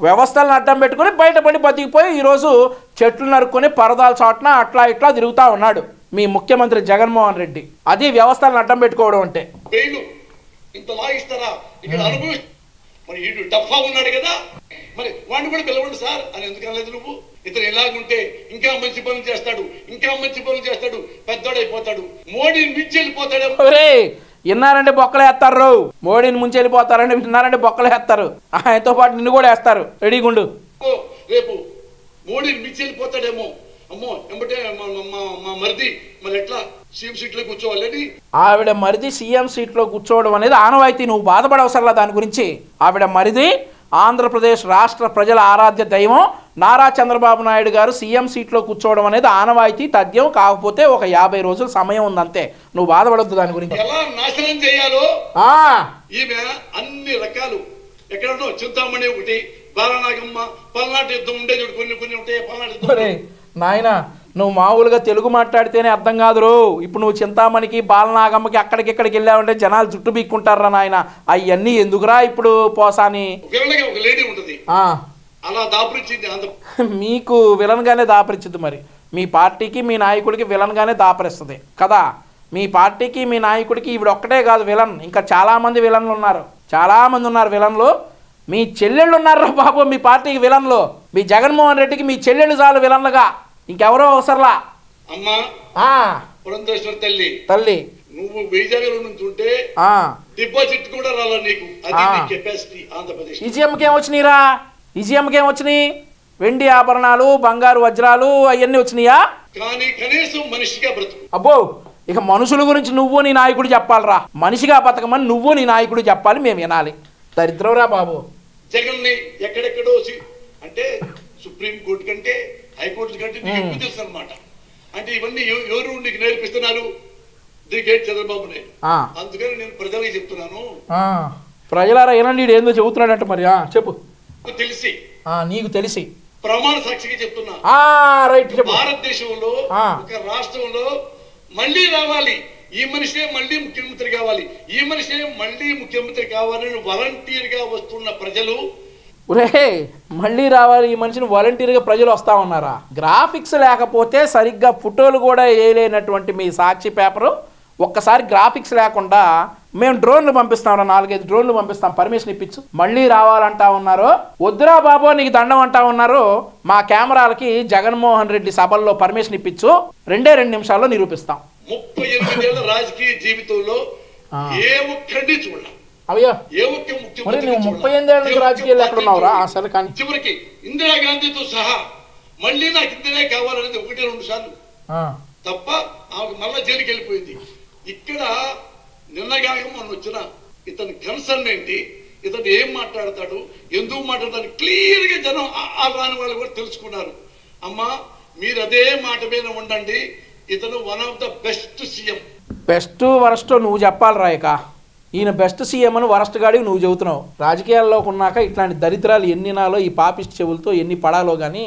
వ్యవస్థలను అడ్డం పెట్టుకుని బయటపడి బతికిపోయి ఈరోజు చెట్లు నరుక్కొని పరదాల చాటున అట్లా ఇట్లా తిరుగుతూ ఉన్నాడు మీ ముఖ్యమంత్రి జగన్మోహన్ రెడ్డి. అది వ్యవస్థలను అడ్డం పెట్టుకోవడం అంటే. మరి ఇటు డఫా ఉన్నాడు కదా, మరి వాడిని కూడా పిలవండి సార్ అని ఎందుకు అనలేదు నువ్వు? ఇతను ఎలాగుంటే ఇంకా మంచి పనులు చేస్తాడు, ఇంకా మంచి పనులు చేస్తాడు, పెద్దోడైపోతాడు, మోడీని మించి వెళ్ళిపోతాడు. విన్నారంటే బొక్కలు వేస్తారు, మోడీని ముంచి వెళ్ళిపోతారంటే విన్నారంటే బొక్కలు వేస్తారు, ఆయనతో పాటు నిన్ను కూడా వేస్తారు. రెడీగుండు. రేపు మోడీని మించి వెళ్ళిపోతాడేమో, అమ్మో ఎంబటే మా మరిది మరి ఎట్లా సీఎం సీట్ లో కూర్చోవాలని. ఆవిడ మరిది సీఎం సీట్ లో కూర్చోవడం అనేది ఆనవాయితీ, నువ్వు బాధపడవసరలా దాని గురించి. ఆవిడ మరిది ఆంధ్రప్రదేశ్ రాష్ట్ర ప్రజల ఆరాధ్య దైవం నారా చంద్రబాబు నాయుడు గారు సీఎం సీట్లో కూర్చోవడం అనేది ఆనవాయితీ తథ్యం. కాకపోతే ఒక 50 రోజుల సమయం ఉందంతే, నువ్వు బాధపడద్దు దాని గురించి. ఎలా నాశనం చేయాలో ఈమె అన్ని రకాలు ఎక్కడో చింతామణి ఒకటి, బాలనాగమ్మ, పల్నాటి యుద్ధం ఉండే కొన్ని కొన్ని ఉంటాయి. పల్నాటి నాయన నువ్వు మామూలుగా తెలుగు మాట్లాడితేనే అర్థం కాదు రో. ఇప్పుడు నువ్వు చింతామణికి బాలనాగమ్మకి అక్కడికిక్కడికి వెళ్ళావంటే జనాలు జుట్టు బీక్కుంటారా నాయన. అవన్నీ ఎందుకురా ఇప్పుడు పోసాని. ఒక లేడీ ఉంటుంది అలా దాపరించింది. మీకు విలన్ గానే దాపరిచింది. మరి మీ పార్టీకి మీ నాయకుడికి విలన్ గానే దాపరిస్తుంది కదా. మీ పార్టీకి మీ నాయకుడికి ఈవిడ ఒక్కటే కాదు విలన్, ఇంకా చాలా మంది విలన్లు ఉన్నారు, చాలా మంది ఉన్నారు విలన్లు. మీ చెల్లెళ్ళు ఉన్నారా బాబు మీ పార్టీకి విలన్లు. మీ జగన్మోహన్ రెడ్డికి మీ చెల్లెళ్ళు చాలు విలన్లుగా, ఇంకెవరో అవసరంలా. అమ్మా పురంధేశ్వరి తల్లి తల్లి నువ్వు వైజాగ్లో నుంచి ఉంటే డిపాజిట్ కూడా రాలా నీకు. అది నీ కెపాసిటీ. ఆంధ్రప్రదేశ్ ఈజీఎంకి ఏమొచ్చినాయిరా? ఈజీఎంకి ఏమొచ్చినాయి? వెండి ఆభరణాలు, బంగారు వజ్రాలు అవన్నీ వచ్చినాయా? కానీ కనీసం మనిషిగా బ్రతుకు. అబ్బో ఇక మనుషుల గురించి నువ్వు నీ నాయకుడు చెప్పాలరా. మనిషిగా బతకమని నువ్వు నీ నాయకుడు చెప్పాలి, మేము వినాలి. దరిద్రంరా బాబు. జగన్ ని ఎక్కడెక్కడో అంటే సుప్రీం కోర్టు కంటే హైకోర్టు కంటే నీకు ఎక్కువ తెలుసు అనమాట. అంటే ఇవన్నీ ఎవరు నీకు నేర్పిస్తున్నారు? The great Chandrababu Naidu. అందుకని నేను ప్రజలకి చెప్తున్నాను, ప్రజలారా ఏనండి ఏందో చెబుతున్నాడంట. మరి చెప్పు. తెలిసి నీకు తెలిసి ప్రమాణ సాక్షిగా చెప్తున్నా, రైట్. భారతదేశంలో ఒక రాష్ట్రంలో మళ్ళీ రావాలి, ఈ మనిషే మళ్ళీ ముఖ్యమంత్రి కావాలి, ఈ మనిషే మళ్ళీ ముఖ్యమంత్రి కావాలని వాలంటీర్ గా వస్తున్న ప్రజలు, మళ్ళీ రావాలి ఈ మనిషిని వాలంటీర్గా ప్రజలు వస్తా ఉన్నారా? గ్రాఫిక్స్ లేకపోతే సరిగ్గా ఫోటోలు కూడా వేయలేనటువంటి మీ సాక్షి పేపరు ఒక్కసారి గ్రాఫిక్స్ లేకుండా మేము డ్రోన్లు పంపిస్తాం, 4-5 డ్రోన్లు పంపిస్తాం, పర్మిషన్ ఇప్పించు. మళ్ళీ రావాలంటా ఉన్నారు. వద్దురా బాబు నీకు దండం అంటా ఉన్నారు. మా కెమెరాలకి జగన్మోహన్ రెడ్డి సభల్లో పర్మిషన్ ఇప్పించు, 2 నిమిషాల్లో నిరూపిస్తాం. 38 ఏళ్ల రాజకీయ జీవితంలో ఏ ఒక్కడిని చూడాలి. అయ్యో మరి నువ్వు 38 ఏళ్ళ నుంచి రాజకీయాలు ఎక్కడ ఉన్నావురా? అసలు కానీ చివరికి ఇందిరాగాంధీతో సహా మళ్ళీ నాకు ఇందిరే కావాలనేది 1-2 సార్లు తప్ప ఆమెకు మళ్ళా జైలుకి వెళ్ళిపోయింది. ఇక్కడ నిన్నగాక మొన్న వచ్చిన ఇతని కన్సర్న్ ఏంటి, ఇతను ఏం మాట్లాడతాడు, ఎందుకు మాట్లాడతాడు క్లియర్ గా జనం రాని వాళ్ళు కూడా తెలుసుకున్నారు. అమ్మా మీరు అదే మాట మీద ఉండండి. ఇతను one of the best CM. Best worst నువ్వు చెప్పాలి రాయక. ఈయన బెస్ట్ సీఎం అని వరస్ట్ గాడికి నువ్వు చెబుతున్నావు. రాజకీయాల్లోకి ఉన్నాక ఇట్లాంటి దరిద్రాలు ఎన్ని నాలో ఈ పాపిస్ట్ చెవులతో ఎన్ని పడాలో కానీ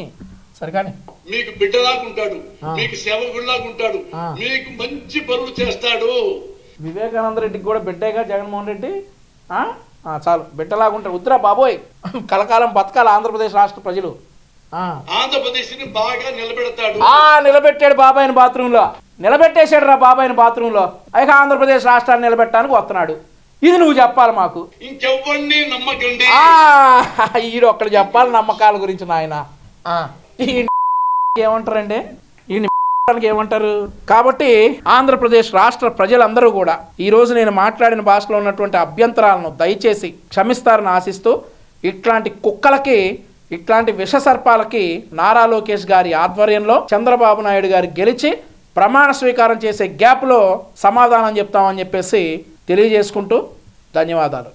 సరికాని. మీకు బిడ్డలాగుంటాడు, మీకు సేవకుడిలాగుంటాడు, మీకు మంచి పనులు చేస్తాడు. వివేకానంద రెడ్డికి కూడా బిడ్డేగా జగన్మోహన్ రెడ్డి. చాలు బిడ్డలాగుంటాడు. వద్దురా బాబోయ్, కలకాలం బతకాలి ఆంధ్రప్రదేశ్ రాష్ట్ర ప్రజలు. ఆంధ్రప్రదేశ్ ని బాగా నిలబెడతాడు. నిలబెట్టాడు బాబాయిని బాత్రూంలో, నిలబెట్టేశాడు రా బాబాయిని బాత్రూంలో. అయితే ఆంధ్రప్రదేశ్ రాష్ట్రాన్ని నిలబెట్టడానికి వస్తున్నాడు. ఇది నువ్వు చెప్పాలి మాకు. ఇంకెవ్వరిని నమ్మకండి. ఈడు ఒక్కడు చెప్పాలి నమ్మకాల గురించి నాయన. ఏమంటారండి ఏమంటారు? కాబట్టి ఆంధ్రప్రదేశ్ రాష్ట్ర ప్రజలందరూ కూడా ఈరోజు నేను మాట్లాడిన భాషలో ఉన్నటువంటి అభ్యంతరాలను దయచేసి క్షమిస్తారని ఆశిస్తూ, ఇట్లాంటి కుక్కలకి ఇట్లాంటి విషసర్పాలకి నారా లోకేష్ గారి ఆధ్వర్యంలో చంద్రబాబు నాయుడు గారు గెలిచి ప్రమాణ స్వీకారం చేసే గ్యాప్లో సమాధానం చెప్తామని చెప్పేసి తెలియజేసుకుంటూ ధన్యవాదాలు.